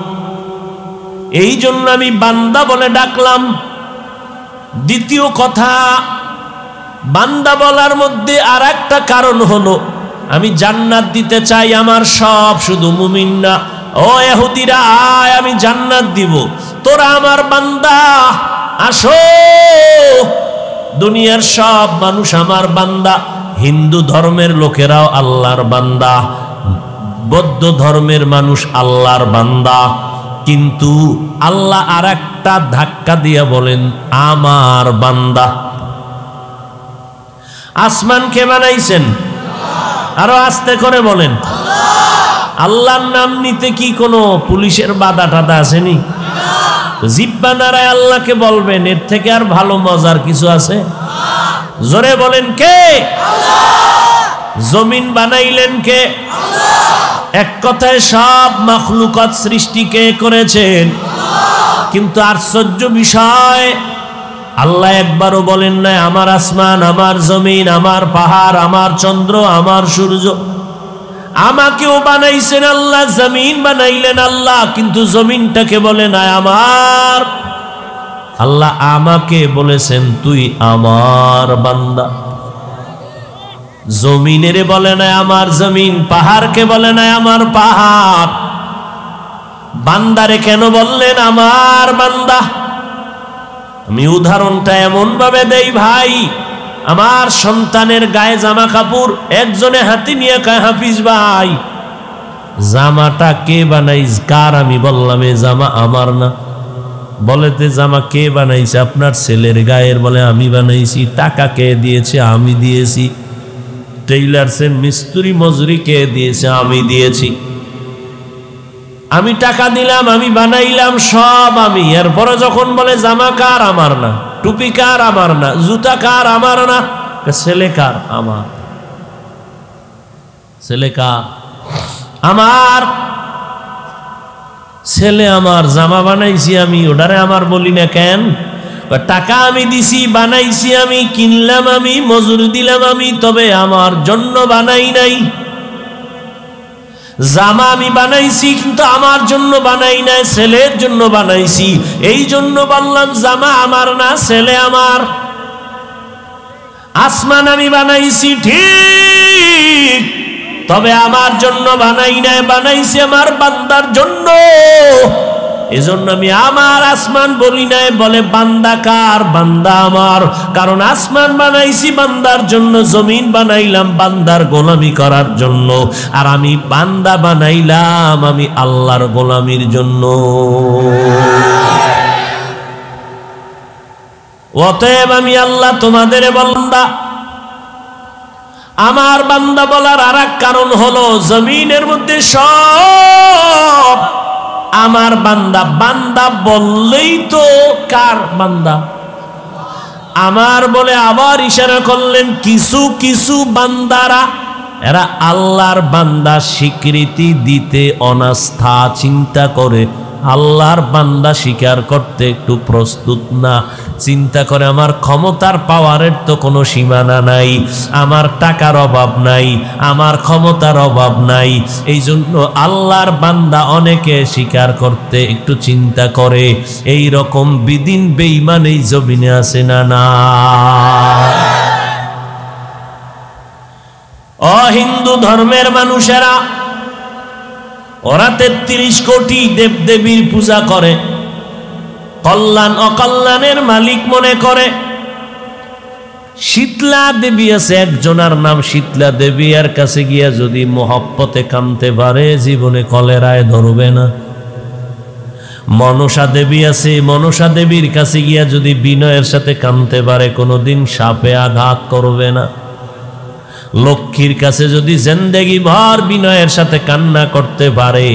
এই জন্য আমি বান্দা বলে ডাকলাম। দ্বিতীয় কথা, বান্দা বলার মধ্যে আর একটা কারণ হলো, আমি জান্নাত দিতে চাই আমার সব, শুধু মুমিন না। ও ইহুদিরা আয়, আমি জান্নাত দিব, তোরা আমার বান্দা, আসো। দুনিয়ার সব মানুষ আমার বান্দা। হিন্দু ধর্মের লোকেরাও আল্লাহর বান্দা, বৌদ্ধ ধর্মের মানুষ আল্লাহর বান্দা। কিন্তু আল্লাহ আর একটা ধাক্কা দিয়া বলেন আমার বান্দা। আসমান কে বানাইছেন? আরো আস্তে করে বলেন। আল্লাহর নাম নিতে কি কোনো পুলিশের বাধা টাধা আসেনি? জিব্বা নাড়ায় আল্লাহকে বলবেন, এর থেকে আর ভালো মজার কিছু আছে? জোরে বলেন কে? জমিন বানাইলেন কে? এক কথায় সব মাখলুকাত সৃষ্টি কে করেছেন? কিন্তু আশ্চর্য বিষয়, আল্লাহ একবারও বলেন না আমার আসমান, আমার জমিন, আমার পাহাড়, আমার চন্দ্র, আমার সূর্য। আমাকেও বানাইছেন আল্লাহ, জমিন বানাইলেন আল্লাহ, কিন্তু জমিনটাকে বলে না আমার। আল্লাহ আমাকে বলেছেন তুই আমার বান্দা। জমিনের বলে না আমার জমিন, পাহাড়কে বলে না আমার পাহাড়। বান্দারে কেন বললেন আমার বান্দা? আমি উদাহরণটা এমন ভাবে দেই ভাই, আমার সন্তানের গায়ে জামা কাপড় একজনে হাতে নিয়ে কয় হাফিজ ভাই জামাটা কে বানাইস কার? আমি বললাম এ জামা আমার না। বলেতে জামা কে বানাইছে? আপনার ছেলের গায়ের। বলে আমি বানাইছি। টাকা কে দিয়েছে? আমি দিয়েছি। টেইলার্সে মিস্ত্রি মজুরি কে দিয়েছে? আমি দিয়েছি। আমি টাকা দিলাম, আমি বানাইলাম, সব আমি। এরপরে যখন বলে জামা কার? আমার না। টুপি কার? আমার না। জুতা কার? আমার না। ছেলে কার? আমার। ছেলে কার? আমার। ছেলে আমার, জামা বানাইছি আমি, ওটারে আমার বলি না কেন? টাকা আমি দিছি, বানাইছি আমি, কিনলাম আমি, মজুরি দিলাম আমি, তবে আমার জন্য বানাই নাই। জামা আমি বানাইছি কিন্তু আমার জন্য বানাই নাই, ছেলের জন্য বানাইছি। এই জন্য বললাম জামা আমার না, ছেলে আমার। আসমান আমি বানাইছি ঠিক, তবে আমার জন্য বানাই নাই, বানাইছি আমার বান্দার জন্য। এজন্য আমি আমার আসমান বলি নাই। বলে বান্দা কার? বান্দা আমার। কারণ আসমান বানাইছি বান্দার জন্য, জমিন বানাইলাম বান্দার গোলামি করার জন্য, আর আমি বান্দা বানাইলাম আমি আল্লাহর গোলামির জন্য। অতএব আমি আল্লাহ তোমাদের বান্দা। আমার বান্দা বলার আর এক কারণ হলো, জমিনের মধ্যে সব আমার বান্দা। বান্দা বললেই তো কার? বান্দা আমার বলে আবার ইশারা করলেন কিছু কিছু বান্দারা, এরা আল্লাহর বান্দা স্বীকৃতি দিতে অনাস্থা, চিন্তা করে আল্লাহর বান্দা স্বীকার করতে একটু প্রস্তুত না। চিন্তা করে আমার ক্ষমতার পাওয়ারের তো কোনো সীমানা নাই, আমার টাকার অভাব নাই, আমার ক্ষমতার অভাব নাই। এই জন্য আল্লাহর বান্দা অনেকে স্বীকার করতে একটু চিন্তা করে। এই রকম বিদিন বেঈমান এই জমিনে আছে না? না। অহিন্দু ধর্মের মানুষেরা ওরা 33 কোটি দেবদেবীর পূজা করে, কল্যাণ অকল্যাণের মালিক মনে করে। শীতলা দেবী আছে একজনার নাম শীতলা দেবী, এর কাছে গিয়া যদি মহব্বতে কামতে পারে জীবনে কলেরায় ধরবে না। মনসা দেবী আছে, মনসা দেবীর কাছে গিয়া যদি বিনয়ের সাথে কামতে পারে কোনোদিন সাপে আঘাত করবে না। লক্ষ্মীর কাছে যদি জিন্দেগি ভর বিনয়ের সাথে কান্না করতে পারে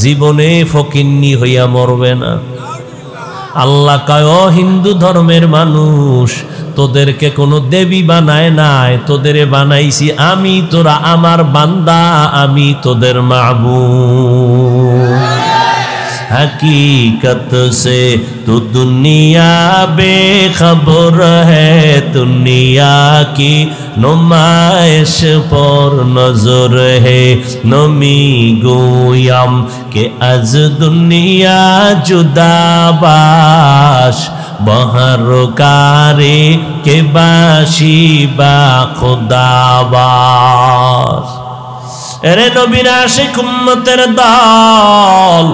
জীবনে ফকিন্নি হইয়া মরবে না। আল্লাহ কয় ও হিন্দু ধর্মের মানুষ, তোদেরকে কোনো দেবী বানায় নাই, তোদের বানাইছি আমি, তোরা আমার বান্দা, আমি তোদের মাবুদ। हकीकत से तू दुनिया बेखबर है, दुनिया की नुमाइश पर नजर है। नमी गोयम के अज दुनिया जुदाबाश, बहरकारे के बाशी बा खुदाबाश। एरे नबीरा आशिक उम्मतेर दल,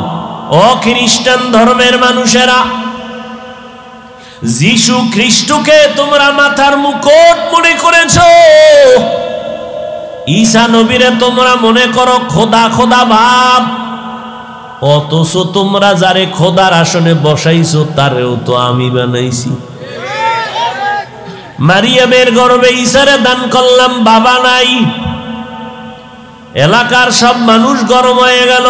ও খ্রিস্টান ধর্মের মানুষেরা, যিশু খ্রিস্টকে তোমরা মাথার মুকুট মনে করেছো, ঈসা নবীরে তোমরা মনে করো খোদা খোদা ভাব, অথচ তোমরা যারে খোদার আসনে বসাইছো তারেও তো আমি বানাইছি। মারিয়ামের গর্ভে ঈসারে দান করলাম, বাবা নাই। এলাকার সব মানুষ গরম হয়ে গেল,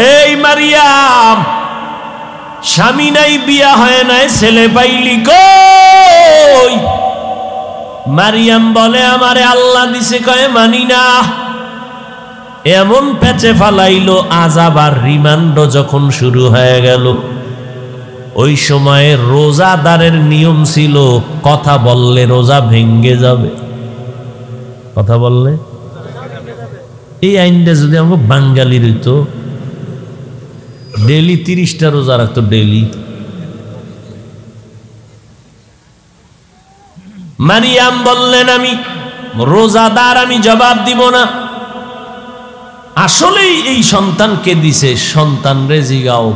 এই মারিয়াম স্বামী নাই, বিয়া হয় নাই, ছেলে পাইলি কই? মারিয়াম বলে আমারে আল্লাহ দিছে, কয় মানি না। এমন পেঁচে ফালাইলো, আযাব আর রিমান্ড যখন শুরু হয়ে গেল, ওই সময়ে রোজাদারের নিয়ম ছিল কথা বললে রোজা ভেঙ্গে যাবে। কথা বললে এই আইনটা যদি আমাকে বাঙালির হইতো, ডেলি 30টা রোজা রাখতো ডেলি। মারিয়াম বললেন আমি রোজাদার, আমি জবাব দিব না। আসলেই এই সন্তানকে দিছে, সন্তানরে জিগাও,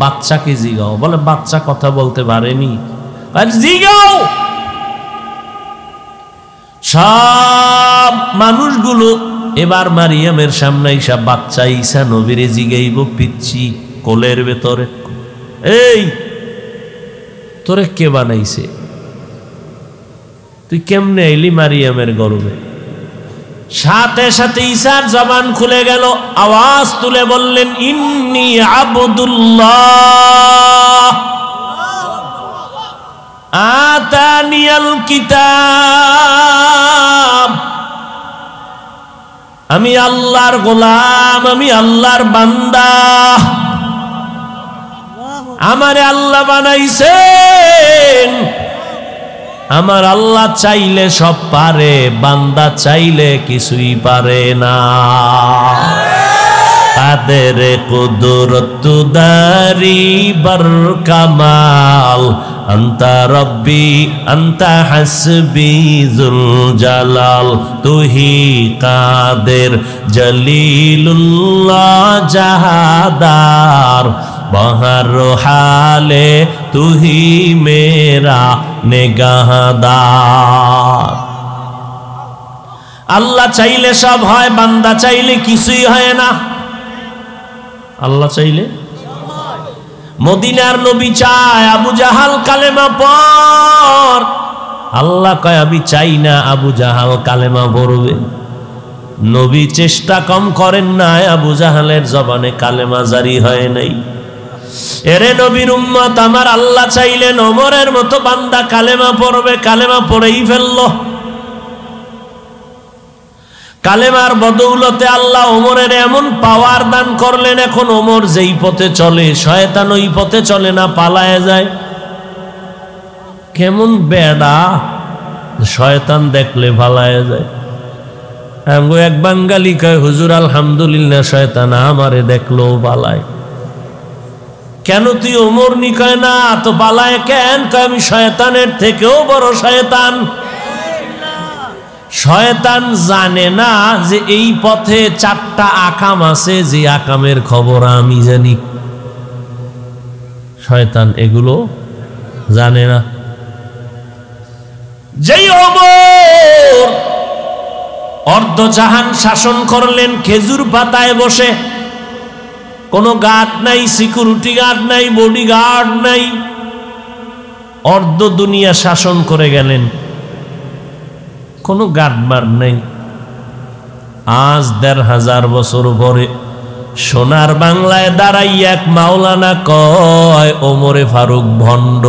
বাচ্চাকে জিগাও। বলে বাচ্চা কথা বলতে পারেনি, জিগাও। সব মানুষগুলো এবার মারিয়ামের সামনে ঈসা বাচ্চা ঈসা নবীরে জিগাইব পিচ্ছি কোলের ভেতরে, এই তোরে কে বানাইছে, তুই কেমনে এলি মারিয়ামের গর্ভে? সাথে সাথে ঈসার জবান খুলে গেল, আওয়াজ তুলে বললেন ইন্নী আবদুল্লাহ আতানিয়াল কিতাব, আমি আল্লাহর গোলাম, আমি আল্লাহর বান্দা, আমারে আল্লাহ বানাইছেন। আমার আল্লাহ চাইলে সব পারে, বান্দা চাইলে কিছুই পারে না। কাদের কুদরত দারি বর কামাল, আন্তা রব্বি আন্তা হাসবি যুল জালাল, তুহি কাদের জলিলুল্লাহ জাহাদার, বহর হালে তুহি মেরা নেগাহদার। আল্লাহ চাইলে সব হয়, বান্দা চাইলে কিছুই হয় না। আল্লাহ চাইলে মদিনার নবী চায় আবু জাহাল কালেমা পড়, আল্লাহ কয় আমি চাই না আবু জাহাল কালেমা পড়বে। নবী চেষ্টা কম করেন না, আবু জাহালের জবানে কালেমা জারি হয় নাই। এরে নবীর উম্মত, আমার আল্লাহ চাইলেন ওমরের মতো বান্দা কালেমা পড়বে, কালেমা পড়েই ফেলল। কালেমার বদৌলতে আল্লাহ ওমরের এমন পাওয়ার দান করলেন, এখন ওমর যেই পথে চলে শয়তান ওই পথে চলে না, পালায় যায়। কেমন বেড়া, শয়তান দেখলে পালায় যায়। এক বাঙালি কয় হুজুর আলহামদুলিল্লাহ শয়তান আমারে দেখলো পালায়। কেন তুই ওমর নি? কয় না তো পালায় কেন? কয় আমি শয়তানের থেকেও বড় শয়তান। শয়তান জানে না যে এই পথে 4টা আকাম আছে, যে আকামের খবর আমি জানি। শয়তান এগুলো জানে না। যেই ওমর অর্ধজাহান শাসন করলেন খেজুর পাতায় বসে, কোনো গার্ড নাই, সিকিউরিটি গার্ড নাই, বডি গার্ড নাই, অর্ধ দুনিয়া শাসন করে গেলেন, কোনো গার্ডমার নেই। আজ 1500 বছর পরে সোনার বাংলায় দাঁড়াই এক মাওলানা কয় ওমরে ফারুক ভণ্ড।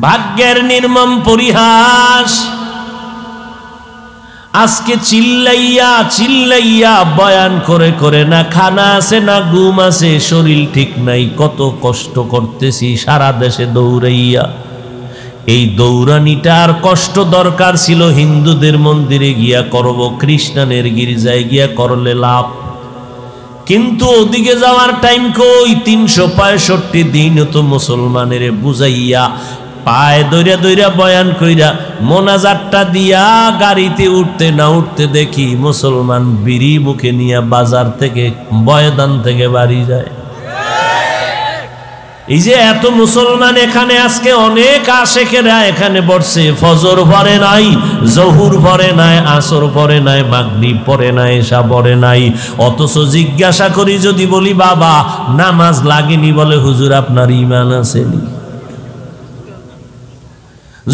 ভাগ্যের নির্মম পরিহাস। আজকে চিল্লাইয়া চিল্লাইয়া বয়ান করে করে না খানা আছে না ঘুম আছে, শরীর ঠিক নাই, কত কষ্ট করতেছি সারা দেশে দৌড়াইয়া। এই দৌড়ানিটার কষ্ট দরকার ছিল হিন্দুদের মন্দিরে গিয়া করব, খ্রিস্টানের গির্জায় গিয়া করলে লাভ। কিন্তু ওদিকে যাওয়ার টাইম কই? 365 দিন তো মুসলমানের বুঝাইয়া পায়ে দইরা দইরা বয়ান কইরা মোনাজাতটা দিয়া গাড়িতে উঠতে না উঠতে দেখি মুসলমান বিড়ি মুখে নিয়ে বাজার থেকে বয়দান থেকে বাড়ি যায়। এই যে এত মুসলমান এখানে আজকে অনেক আশেকেরা এখানে বসছে, ফজর পড়ে নাই, জহুর পড়ে নাই, আসর পড়ে নাই, মাগরিব পড়ে নাই, এশা পড়ে নাই। অথচ জিজ্ঞাসা করি যদি বলি বাবা নামাজ লাগেনি, বলে হুজুর আপনার ঈমান আছেনি।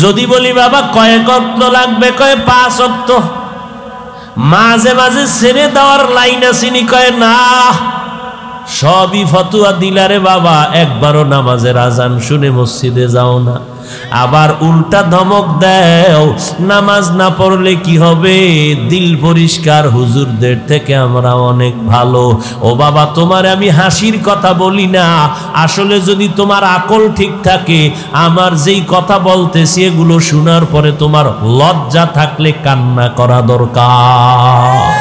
যদি বলি বাবা কয়েক ওয়াক্ত লাগবে, কয় 5 ওয়াক্ত। মাঝে মাঝে ছেড়ে দেওয়ার লাইন আসেনি, কয় না। সবই ফতুয়া দিলারে বাবা, একবারও নামাজের আজান শুনে মসজিদে যাও না। আবার উল্টা ধমক দেও নামাজ না পড়লে কি হবে, দিল পরিষ্কার, হুজুরদের থেকে আমরা অনেক ভালো। ও বাবা, তোমার আমি হাসির কথা বলি না, আসলে যদি তোমার আকল ঠিক থাকে, আমার যেই কথা বলতেছি এগুলো শোনার পরে তোমার লজ্জা থাকলে কান্না করা দরকার।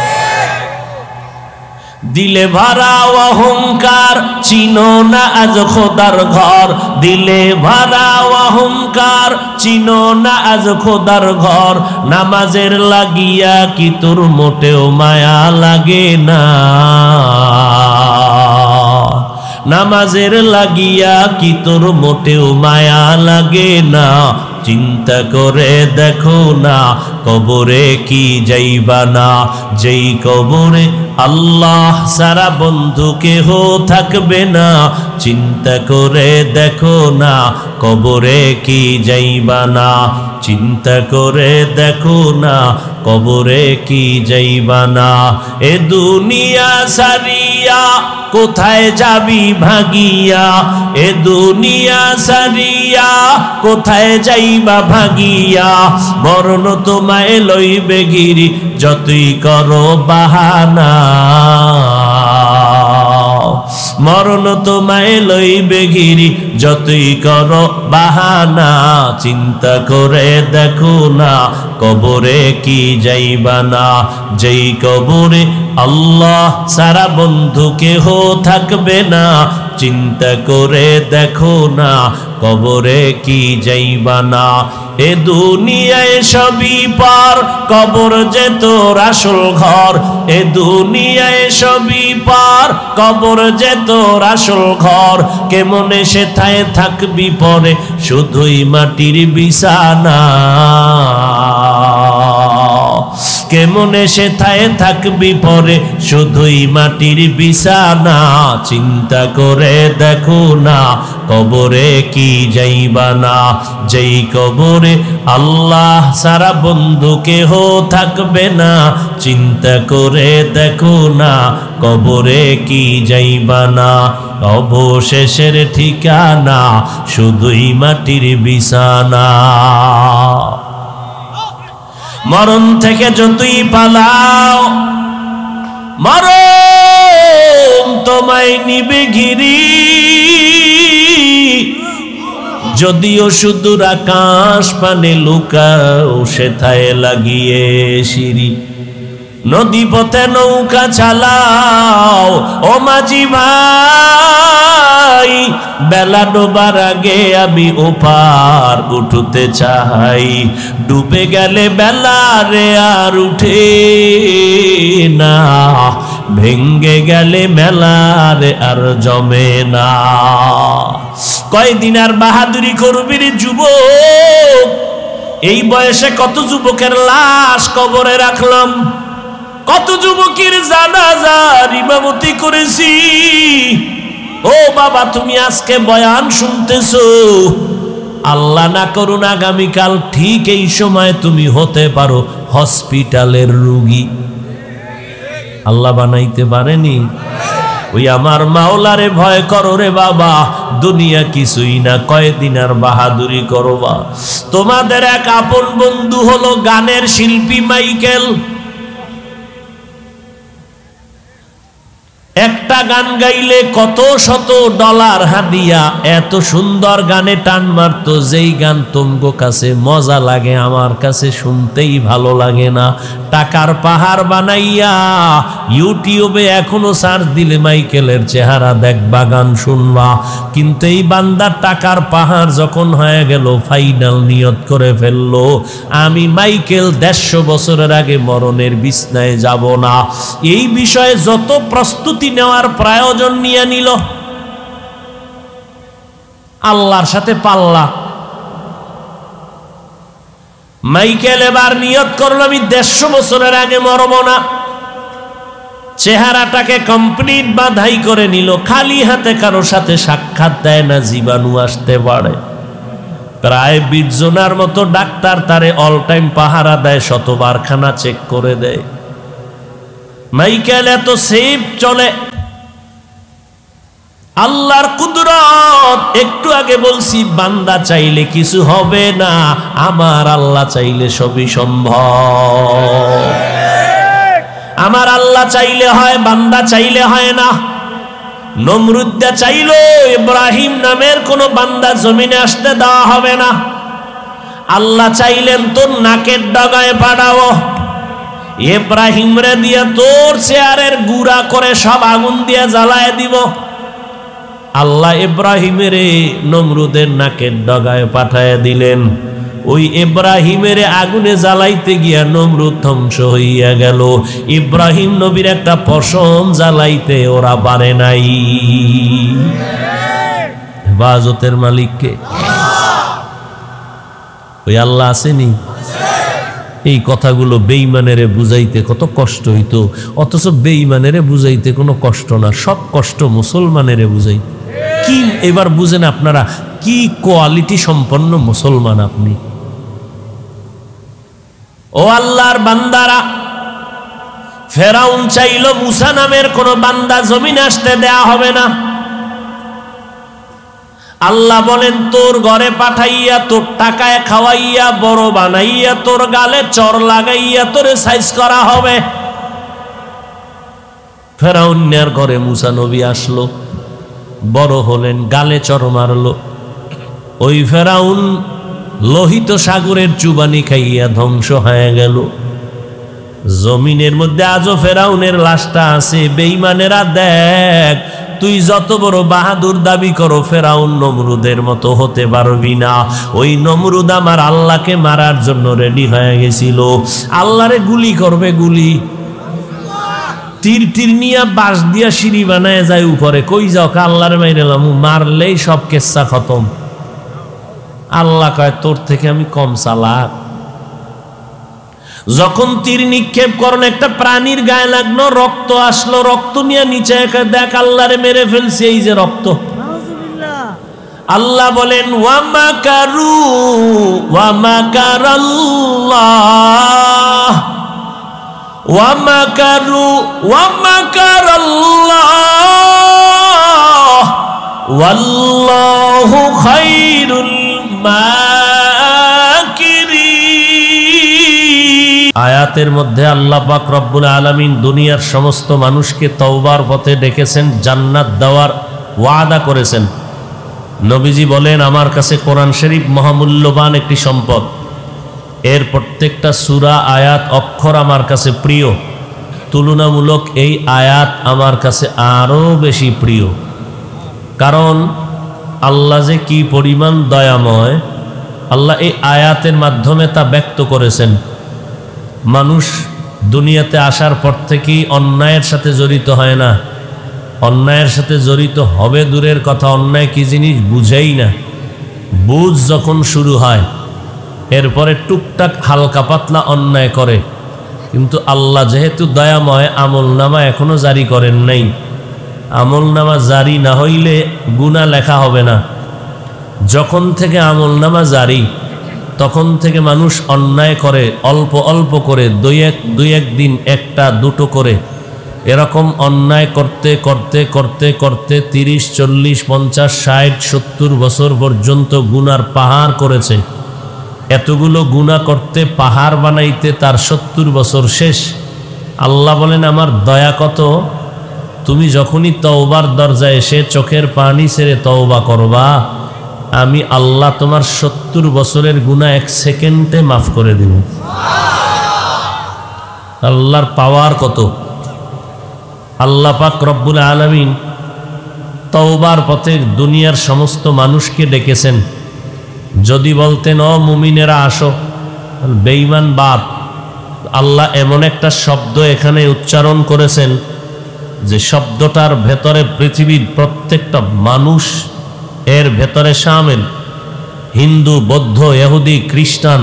দিলে ভরা অহংকার, চিনো না আজ খোদার ঘর। দিলে ভরা অহংকার, চিনো না আজ খোদার ঘর। নামাজের লাগিয়া কি তোর মোটেও মায়া লাগে না? নামাজের লাগিয়া কি তোর মোটেও মায়া লাগে না? চিন্তা করে দেখো না, কবরে কি যাইবা না? যেই কবরে আল্লাহ সারা বন্ধু কেহ থাকবে না। চিন্তা করে দেখো না, কবরে কি যাইবা না? চিন্তা করে দেখো না, কবরে কি যাইবা না? এ দুনিয়া সারিয়া কোথায় যাবি ভাগিয়া? এ দুনিয়া সারিয়া কোথায় যাইবা ভাগিয়া? মরণ তোমায় লইবে গিরি, যতই করো বাহানা। মরণ তোমায় লইবে গিরি, যতই করো বাহানা। চিন্তা করে দেখো না, কবরে কি যাইবা না? যেই কবরে আল্লাহ সারা বন্ধু কেহ থাকবে না। চিন্তা করে দেখো না, কবরে কি যাইবা না? এ দুনিয়ায় সবই পার, কবর যে তোর আসল ঘর। এ দুনিয়ায় সবই পার, কবর যে তোর আসল ঘর। কেমনে সেথায় থাকবি পরে, শুধুই মাটির বিছানা। কেমনে সেথায় থাকবি পরে, শুধুই মাটির বিছানা। চিন্তা করে দেখো না, কবরে কি যাইবা না? যেই কবরে আল্লাহ সারা বন্ধু কেহ থাকবে না। চিন্তা করে দেখো না, কবরে কি যাইবা না? অবশেষের ঠিকানা শুধুই মাটির বিছানা। মরণ থেকে যতই পালাও, মরণ তোমায় নিবে ঘিরি। যদিও সুদূর আকাশ পানে লুকাও, সেথায় লাগিয়ে সিঁড়ি। নদী পথে নৌকা চালাও ও মাঝি ভাই, বেলা ডোবার আগে আমি ওপার উঠতে চাই। ডুবে গেলে বেলা রে আর উঠে না, ভেঙ্গে গেলে মেলা রে আর জমে না। কয়দিন আর বাহাদুরি করবি রে যুবক? এই বয়সে কত যুবকের লাশ কবরে রাখলাম, কত যুবকের জানাজার ইমামতি করেছি। ও বাবা, তুমি আজকে বয়ান শুনতেছো, আল্লাহ না করুন আগামীকাল ঠিক এই সময় তুমি হতে পারো হসপিটালের রোগী। আল্লাহ বানাইতে পারেনি? ওই আমার মাওলারে ভয় করো রে বাবা, দুনিয়া কিছুই না, কয়দিন আর বাহাদুরি করবা। তোমাদের এক আপন বন্ধু হলো গানের শিল্পী মাইকেল। একটা গান গাইলে কত শত ডলার হাদিয়া। এত সুন্দর গানে টান মারতো, যেই গান তোমার কাছে মজা লাগে আমার কাছে শুনতেই ভালো লাগে না। টাকার পাহাড় বানাইয়া ইউটিউবে এখনো সার্চ দিলে মাইকেলের চেহারা দেখবা, গান শুনবা। কিন্তু এই বান্দার টাকার পাহাড় যখন হয়ে গেল, ফাইনাল নিয়ত করে ফেললো, আমি মাইকেল 150 বছরের আগে মরণের বিছনায় যাব না। এই বিষয়ে যত প্রস্তুতি নেওয়ার প্রয়োজন নিয়ে নিল, আল্লাহর সাথে পাল্লা। মাইকেল এবার নিয়ত করলো, আমি 150 বছরের আগে মরব না। চেহারাটাকে কমপ্লিট বাঁধাই করে নিল, খালি হাতে কারো সাথে সাক্ষাৎ দেয় না, জীবাণু আসতে পারে। প্রায় 20 জনের মতো ডাক্তার তারে অল টাইম পাহারা দেয়, শতবার খানা চেক করে দেয়। মাইকেল এত সেফ চলে, আল্লাহর কুদরত। একটু আগে বলছি বান্দা চাইলে কিছু হবে না, আমার আল্লাহ চাইলে সবই সম্ভব। আমার আল্লাহ চাইলে হয়, বান্দা চাইলে হয় না। নমরুদ্দা চাইলো ইব্রাহিম নামের কোন বান্দা জমিনে আসতে দেওয়া হবে না। আল্লাহ চাইলেন তোর নাকের ডগায় পাঠাও, ইব্রাহিম রে দিয়া তোর চেয়ারের গুড়া করে সব আগুন দিয়া জ্বালায় দিব। আল্লাহ ইব্রাহিমের নমরুদের নাকের ডগায় পাঠায় দিলেন। ওই ইব্রাহিমের আগুনে জ্বালাইতে গিয়া নমরুদ ধ্বংস হইয়া গেল। ইব্রাহিম নবীর একটা পশম জ্বালাইতে ওরা পারে নাই। হেফাজতের মালিককে ওই আল্লাহ আসেনি? এই কথাগুলো বেঈমানেরে বুঝাইতে কত কষ্ট হইতো, অথচ বেঈমানেরে বুঝাইতে কোনো কষ্ট না, সব কষ্ট মুসলমানেরে বুঝাই। কি এবার বুঝেন আপনারা কি কোয়ালিটি সম্পন্ন মুসলমান আপনি। ও আল্লাহর বান্দারা, ফেরাউন চাইল মুসা নামের কোন বান্দা জমিনে আসতে দেয়া হবে না। আল্লাহ বলেন তোর ঘরে পাঠাইয়া, তোর টাকায় খাওয়াইয়া, বড় বানাইয়া, তোর গালে চর লাগাইয়া তোরে সাইজ করা হবে। ফেরাউনের ঘরে মুসা নবী আসলো, বড় হলেন, গালে চর মারলো। ওই ফেরাউন লোহিত সাগরের চুবানি খাইয়া ধ্বংস হয়ে গেল। জমিনের মধ্যে আজও ফেরাউনের লাশটা আছে। বেঈমানেরা দেখ, তুই যত বড় বাহাদুর দাবি করো, ফেরাউন নমরুদের মতো হতে পারবি না। ওই নমরুদ আমার আল্লাহকে মারার জন্য রেডি হয়ে গেছিল। আল্লাহরে গুলি করবে, গুলি তীর তীর নিয়ে বাঁশ দিয়া সিঁড়ি বানায় যায় উপরে। কই যাও? আল্লাহরে মাইরেলাম, মারলেই সব কেচ্ছা খতম। আল্লাহ কয় তোর থেকে আমি কম চালাক। যখন তীর নিক্ষেপ করেন একটা প্রাণীর গায়ে লাগলো, রক্ত আসলো, রক্ত নিয়ে নিচে দেখ আল্লাহরে মেরে ফেলছে, এই যে রক্ত। আল্লাহ বলেন ওয়ামাকারু ওয়ামাকারাল্লাহ ওয়ামাকারু ওয়ামাকারাল্লাহ ওয়াল্লাহু খায়রুল মাকিরিন। আয়াতের মধ্যে আল্লাহ পাক রব্বুল আলামিন দুনিয়ার সমস্ত মানুষকে তওবার পথে ডেকেছেন, জান্নাত দেওয়ার ওয়াদা করেছেন। নবীজি বলেন আমার কাছে কোরআন শরীফ মহামূল্যবান একটি সম্পদ। এর প্রত্যেকটা সূরা, আয়াত, অক্ষর আমার কাছে প্রিয়। তুলনামূলক এই আয়াত আমার কাছে আরো বেশি প্রিয়, কারণ আল্লাহ যে কি পরিমাণ দয়াময়, আল্লাহ এই আয়াতের মাধ্যমে তা ব্যক্ত করেছেন। মানুষ দুনিয়াতে আসার পর থেকেই অন্যায়ের সাথে জড়িত হয় না, অন্যায়ের সাথে জড়িত হবে দূরের কথা, অন্যায় কি জিনিস বুঝেই না। বুঝ যখন শুরু হয়, এরপরে টুকটাক হালকা পাতলা অন্যায় করে। কিন্তু আল্লাহ যেহেতু দয়াময়, আমলনামা এখনো জারি করেন নাই। আমলনামা জারি না হইলে গুনাহ লেখা হবে না। যখন থেকে আমলনামা জারি, তখন থেকে মানুষ অন্যায় করে, অল্প অল্প করে, দুই এক দিন একটা দুটো করে, এরকম অন্যায় করতে করতে করতে করতে 30, 40, 50, 60, 70 বছর পর্যন্ত গুনার পাহাড় করেছে। এতগুলো গুনাহ করতে, পাহাড় বানাইতে তার 70 বছর শেষ। আল্লাহ বলেন আমার দয়া কত, তুমি যখনই তওবার দরজায় এসে চোখের পানি ছেড়ে তওবা করবা, আমি আল্লাহ তোমার 70 বছরের গুনাহ 1 সেকেন্ডে মাফ করে দিব। আল্লাহর পাওয়ার কত! আল্লাহ পাক রব্বুল আলামিন তওবার পথে দুনিয়ার সমস্ত মানুষকে ডেকেছেন। যদি বলতেন ও মুমিনেরা আসো, বেঈমান বাপ, আল্লাহ এমন একটা শব্দ এখানে উচ্চারণ করেছেন যে শব্দটার ভেতরে পৃথিবীর প্রত্যেকটা মানুষ এর ভেতরে শামিল। হিন্দু, বৌদ্ধ, ইহুদি, খ্রিস্টান,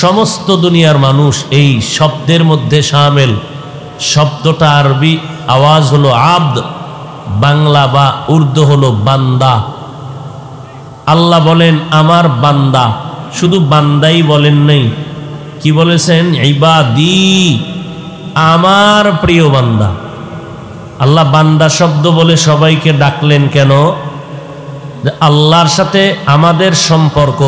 সমস্ত দুনিয়ার মানুষ এই শব্দের মধ্যে শামিল। শব্দটা আরবি আওয়াজ হলো আব্দ, বাংলা বা উর্দু হলো বান্দা। আল্লাহ বলেন আমার বান্দা, শুধু বান্দাই বলেন নাই, কি বলেছেন? ইবাদি, আমার প্রিয় বান্দা। আল্লাহ বান্দা শব্দ বলে সবাইকে ডাকলেন কেন? যে আল্লাহর সাথে আমাদের সম্পর্ক,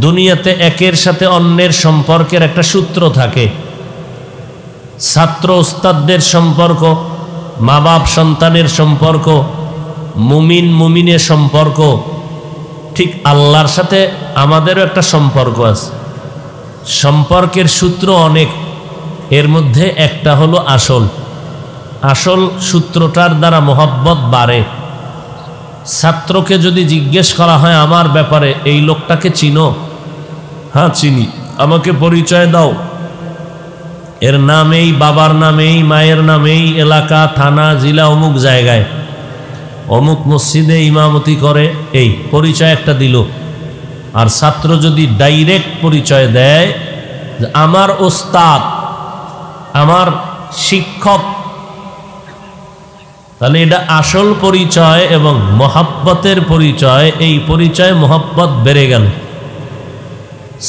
দুনিয়াতে একের সাথে অন্যের সম্পর্কের একটা সূত্র থাকে। ছাত্র ওস্তাদদের সম্পর্ক, মা বাপ সন্তানের সম্পর্ক, মুমিন মুমিনের সম্পর্ক, ঠিক আল্লাহর সাথে আমাদেরও একটা সম্পর্ক আছে। সম্পর্কের সূত্র অনেক, এর মধ্যে একটা হলো আসল সূত্রটার দ্বারা মোহাব্বত বাড়ে। ছাত্রকে যদি জিজ্ঞেস করা হয় আমার ব্যাপারে, এই লোকটাকে চিনো? হ্যাঁ চিনি। আমাকে পরিচয় দাও। এর নামেই, বাবার নামেই, মায়ের নামেই, এলাকা, থানা, জেলা, অমুক জায়গায়, অমুক মসজিদে ইমামতি করে, এই পরিচয় একটা দিল। আর ছাত্র যদি ডাইরেক্ট পরিচয় দেয় যে আমার ওস্তাদ, আমার শিক্ষক, তাহলে এটা আসল পরিচয় এবং মোহাব্বতের পরিচয়। এই পরিচয় মোহাব্বত বেড়ে গেল।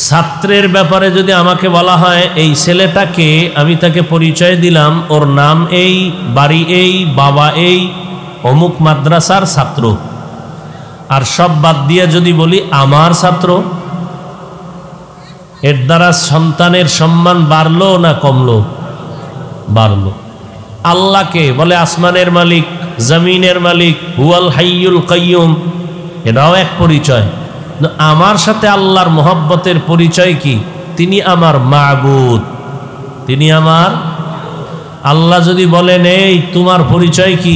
ছাত্রের ব্যাপারে যদি আমাকে বলা হয় এই ছেলেটাকে, আমি তাকে পরিচয় দিলাম, ওর নাম এই, বাড়ি এই, বাবা এই, অমুক মাদ্রাসার ছাত্র, আর সব বাদ দিয়ে যদি বলি আমার ছাত্র, এর দ্বারা সন্তানের সম্মান বাড়লো না কমলো? বাড়লো। আল্লাহকে বলে আসমানের মালিক, জমিনের মালিক, হুয়াল হাইয়ুল কাইয়ুম, এটাও এক পরিচয়। আমার সাথে আল্লাহর মোহাব্বতের পরিচয় কি? তিনি আমার মাবুদ, তিনি আমার আল্লাহ। যদি বলেন এই তোমার পরিচয় কি?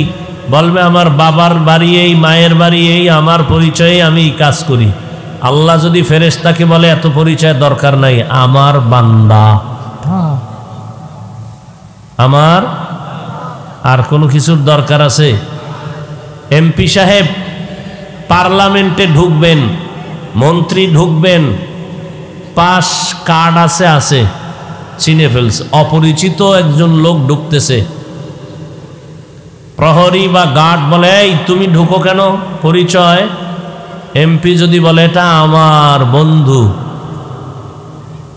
বলবে আমার বাবার বাড়ি এই, মায়ের বাড়ি এই, আমার পরিচয়ে আমি কাজ করি। আল্লাহ যদি ফেরেশতাকে বলে এত পরিচয় দরকার নাই, আমার বান্দা, আমার আর কোনো কিছুর দরকার আছে? এমপি সাহেব পার্লামেন্টে ঢুকবেন, মন্ত্রী ঢুকবেন, পাস কার্ড আছে, চিনে ফেলছে। অপরিচিত একজন লোক ঢুকতেছে, প্রহরী বা গার্ড বলে এই তুমি ঢুকো কেন? পরিচয়। এমপি যদি বলে এটা আমার বন্ধু,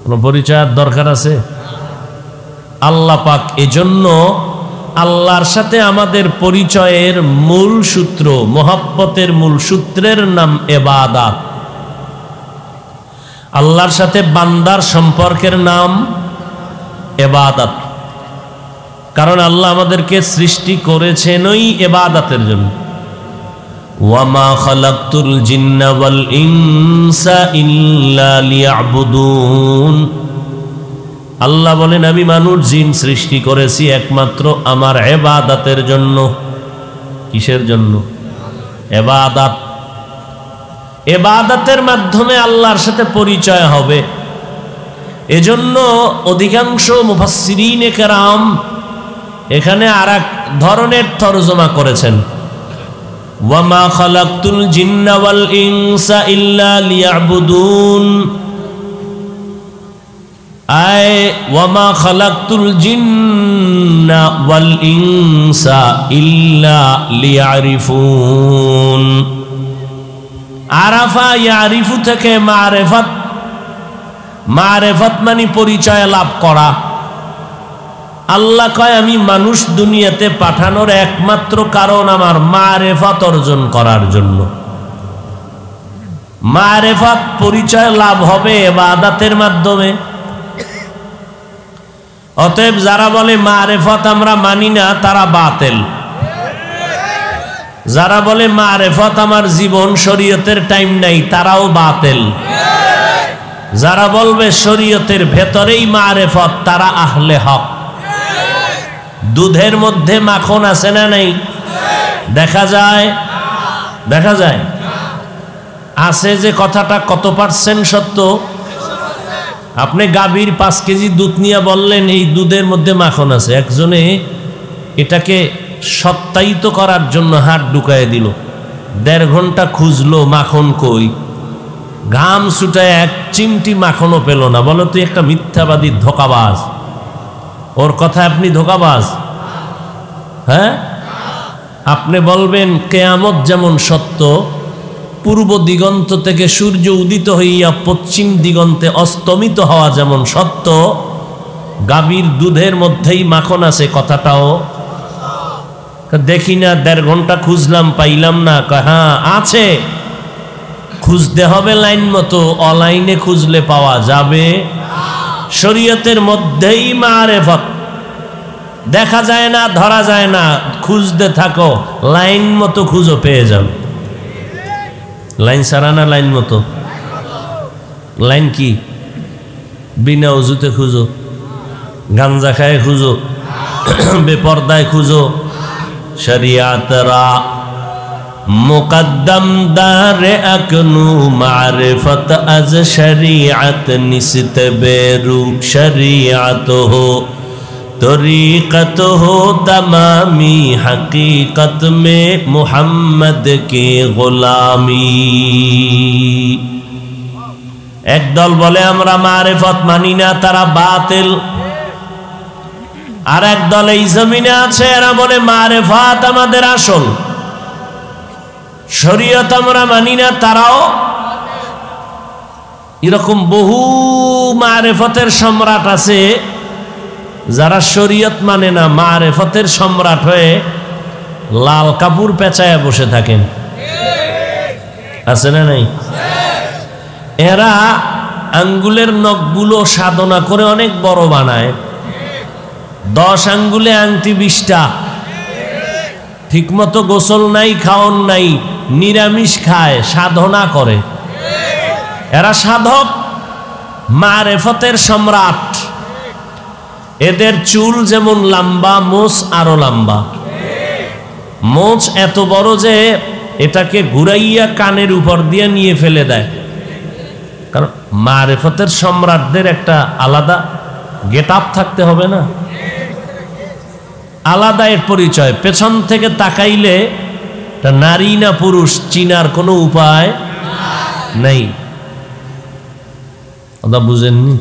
কোনো পরিচয়ের দরকার আছে? আল্লাহ পাক এজন্য আল্লাহর সাথে আমাদের পরিচয়ের মূল সূত্র, মোহাব্বতের মূল সূত্রের নাম ইবাদত। আল্লাহর সাথে বান্দার সম্পর্কের নাম ইবাদত। কারণ আল্লাহ আমাদেরকে সৃষ্টি করেছেন ওই ইবাদতের জন্য। ওয়ামা খালাকতুল জিন্না ওয়াল ইনসা ইল্লা লিয়াবুদুন। আল্লাহ বলেন আমি মানুষ জিন সৃষ্টি করেছি একমাত্র আমার ইবাদতের জন্য। কিসের জন্য? ইবাদত। ইবাদতের মাধ্যমে আল্লাহর সাথে পরিচয় হবে। এজন্য অধিকাংশ মুফাসসিরিনে কেরাম এখানে আরেক ধরনের তরজমা করেছেন, ওয়ামা খালাকতুল জিন্না ওয়াল ইনসা ইল্লা লিয়াবুদুন, আয় ওয়ামা খালাকতুল জিন্না ওয়াল ইনসা ইল্লা লিয়ারিফুন। আরাফা ইয়ারিফু থেকে মারেফাত, মারেফাত মানে পরিচয় লাভ করা। আল্লাহ কয় আমি মানুষ দুনিয়াতে পাঠানোর একমাত্র কারণ আমার মারেফাত অর্জন করার জন্য। মারেফাত পরিচয় লাভ হবে ইবাদতের মাধ্যমে। অতএব যারা বলে মারেফাত আমরা মানি না তারা বাতিল। যারা বলে মারেফাত আমার জীবন শরীয়তের টাইম নাই তারাও বাতিল। যারা বলবে শরীয়তের ভেতরেই মারেফাত তারা আহলে হক। দুধের মধ্যে মাখন আছে না নাই? দেখা যায়, দেখা যায় আছে। যে কথাটা কত পার্সেন্ট সত্য? আপনি গাভীর 5 কেজি দুধ নিয়ে বললেন এই দুধের মধ্যে মাখন আছে, একজনে এটাকে সত্যায়িত করার জন্য হাত ঢুকায় দিল, 1.5 ঘন্টা খুঁজলো মাখন কই, ঘাম ছুটায় এক চিমটি মাখনও পেল না। বলো তুই একটা মিথ্যাবাদী, ধোঁকাবাজ। ওর কথা আপনি ধোঁকাবাজ? হ্যাঁ, আপনি বলবেন কিয়ামত যেমন সত্য, পূর্ব দিগন্ত থেকে সূর্য উদিত হইয়া পশ্চিম দিগন্তে অস্তমিত হওয়া যেমন সত্য, গাভীর দুধের মধ্যেই মাখন আছে কথাটাও দেখি না, 1.5 ঘন্টা খুঁজলাম পাইলাম না। হ্যাঁ আছে, খুঁজতে হবে লাইন মতো, অনলাইনে খুঁজলে পাওয়া যাবে। শরীয়তের মধ্যেই মারেফত, দেখা যায় না, ধরা যায় না, খুঁজতে থাকো, লাইন মতো খুঁজো, পেয়ে যাবে। লাইন ছাড়া না, লাইন মতো। লাইন কি? বিনা উজুতে খুঁজো, গাঞ্জা খায় খুঁজো, বেপর্দায় খুঁজো। শরিয়াতরা মুকদ্দম দারে আকনু মারিফত আজ শরিয়ত নিসত বেরু শরিয়ত হো तरीक़त हो तमामी हकीकत में मुहम्मद के गुलामी। একদল বলে আমরা মারিফত মানি না, তারা বাতিল। আর একদল এই জমিনে আছে, এরা বলে মারিফত আমাদের আসল। শরীয়ত আমরা মানি না, তারাও। এরকম বহু মারিফতের সম্রাট আছে যারা শরীয়ত মানে না, মারিফতের সম্রাট হয়ে লাল কাপড় পেঁচায় বসে থাকেন। আছে না নাই? এরা আঙ্গুলের নখগুলো সাধনা করে অনেক বড় বানায়। 10 আঙ্গুলে আংটি 20টা। ঠিকমতো গোসল নাই, খাওন নাই, নিরামিষ খায়, সাধনা করে। এরা সাধক, মারিফতের সম্রাট। এদের চুল যেমন লম্বা, মোচ আরো লম্বা। মোচ এত বড় যে এটাকে ঘুরাইয়া কানের উপর দিয়ে নিয়ে ফেলে দেয়। কারণ মারিফতের সম্রাটদের একটা আলাদা গেট আপ থাকতে হবে না, আলাদা এর পরিচয়। পেছন থেকে তাকাইলে নারী না পুরুষ চিনার কোনো উপায় নেই। কথা বুঝেননি?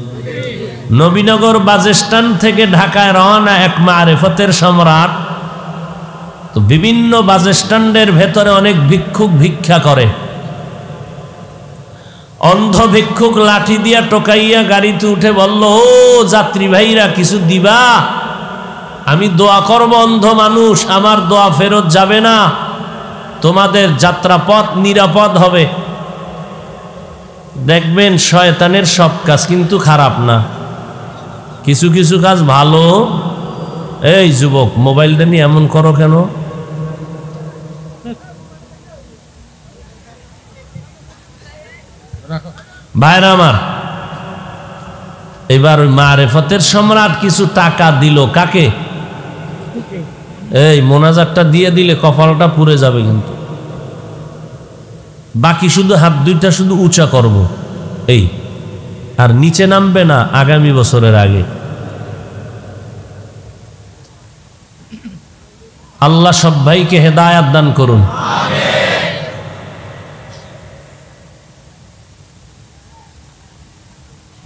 নবীনগর বাসস্ট্যান্ড থেকে ঢাকায় রওনা এক মারিফতের সম্রাট। তো বিভিন্ন বাসস্ট্যান্ডের ভেতরে অনেক ভিক্ষুক ভিক্ষা করে। অন্ধ ভিক্ষুক লাঠি দিয়া টোকাইয়া গাড়িতে উঠে বলল, ও যাত্রী ভাইরা কিছু দিবা? আমি দোয়া করব, অন্ধ মানুষ, আমার দোয়া ফেরত যাবে না, তোমাদের যাত্রাপথ নিরাপদ হবে। দেখবেন শয়তানের সব কাজ কিন্তু খারাপ না, কিছু কিছু কাজ ভালো। এই যুবক, মোবাইলটা নিয়ে এমন করো কেন? ভাইরা আমার, এবার মারিফতের সম্রাট কিছু টাকা দিল। কাকে? এই মোনাজাতটা দিয়ে দিলে কপালটা পুড়ে যাবে কিন্তু। বাকি শুধু হাত দুইটা শুধু উঁচা করব, এই, আর নিচে নামবে না আগামী বছরের আগে। আল্লাহ সব ভাইকে হেদায়াত দান করুন।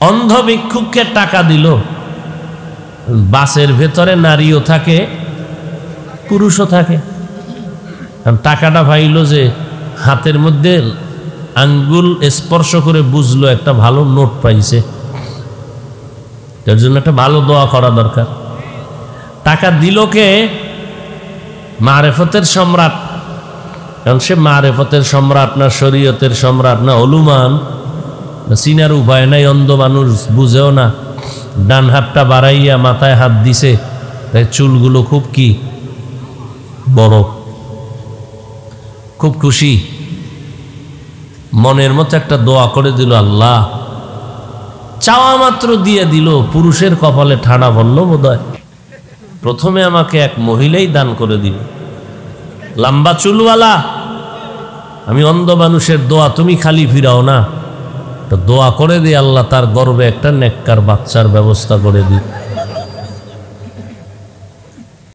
অন্ধ ভিক্ষুককে টাকা দিল। বাসের ভেতরে নারীও থাকে, পুরুষও থাকে। টাকাটা পাইল যে হাতের মধ্যে আঙ্গুল স্পর্শ করে বুঝলো একটা ভালো নোট পাইছে। এর জন্য একটা ভালো দোয়া করা দরকার। টাকা দিল কে? মারিফতের সম্রাট। কারণ সে মারিফতের সম্রাট না, শরীয়তের সম্রাট না, হলুমান না, চিনার উপায় নাই। অন্ধ মানুষ বুঝেও না। ডান হাতটা বাড়াইয়া মাথায় হাত দিছে, তাই চুলগুলো খুব কি বড়, খুব খুশি। মনের মতো একটা দোয়া করে দিল, আল্লাহ, চাওয়া মাত্র দিয়ে দিল। পুরুষের কপালে ঠাড়া বলল বোধহয়, প্রথমে আমাকে এক মহিলাই দান করে দিল, লম্বা চুলওয়ালা। আমি অন্ধ মানুষের দোয়া তুমি খালি ফিরাও না, তো দোয়া করে দিই আল্লাহ তার গর্বে একটা নেককার বাচ্চার ব্যবস্থা করে দিই।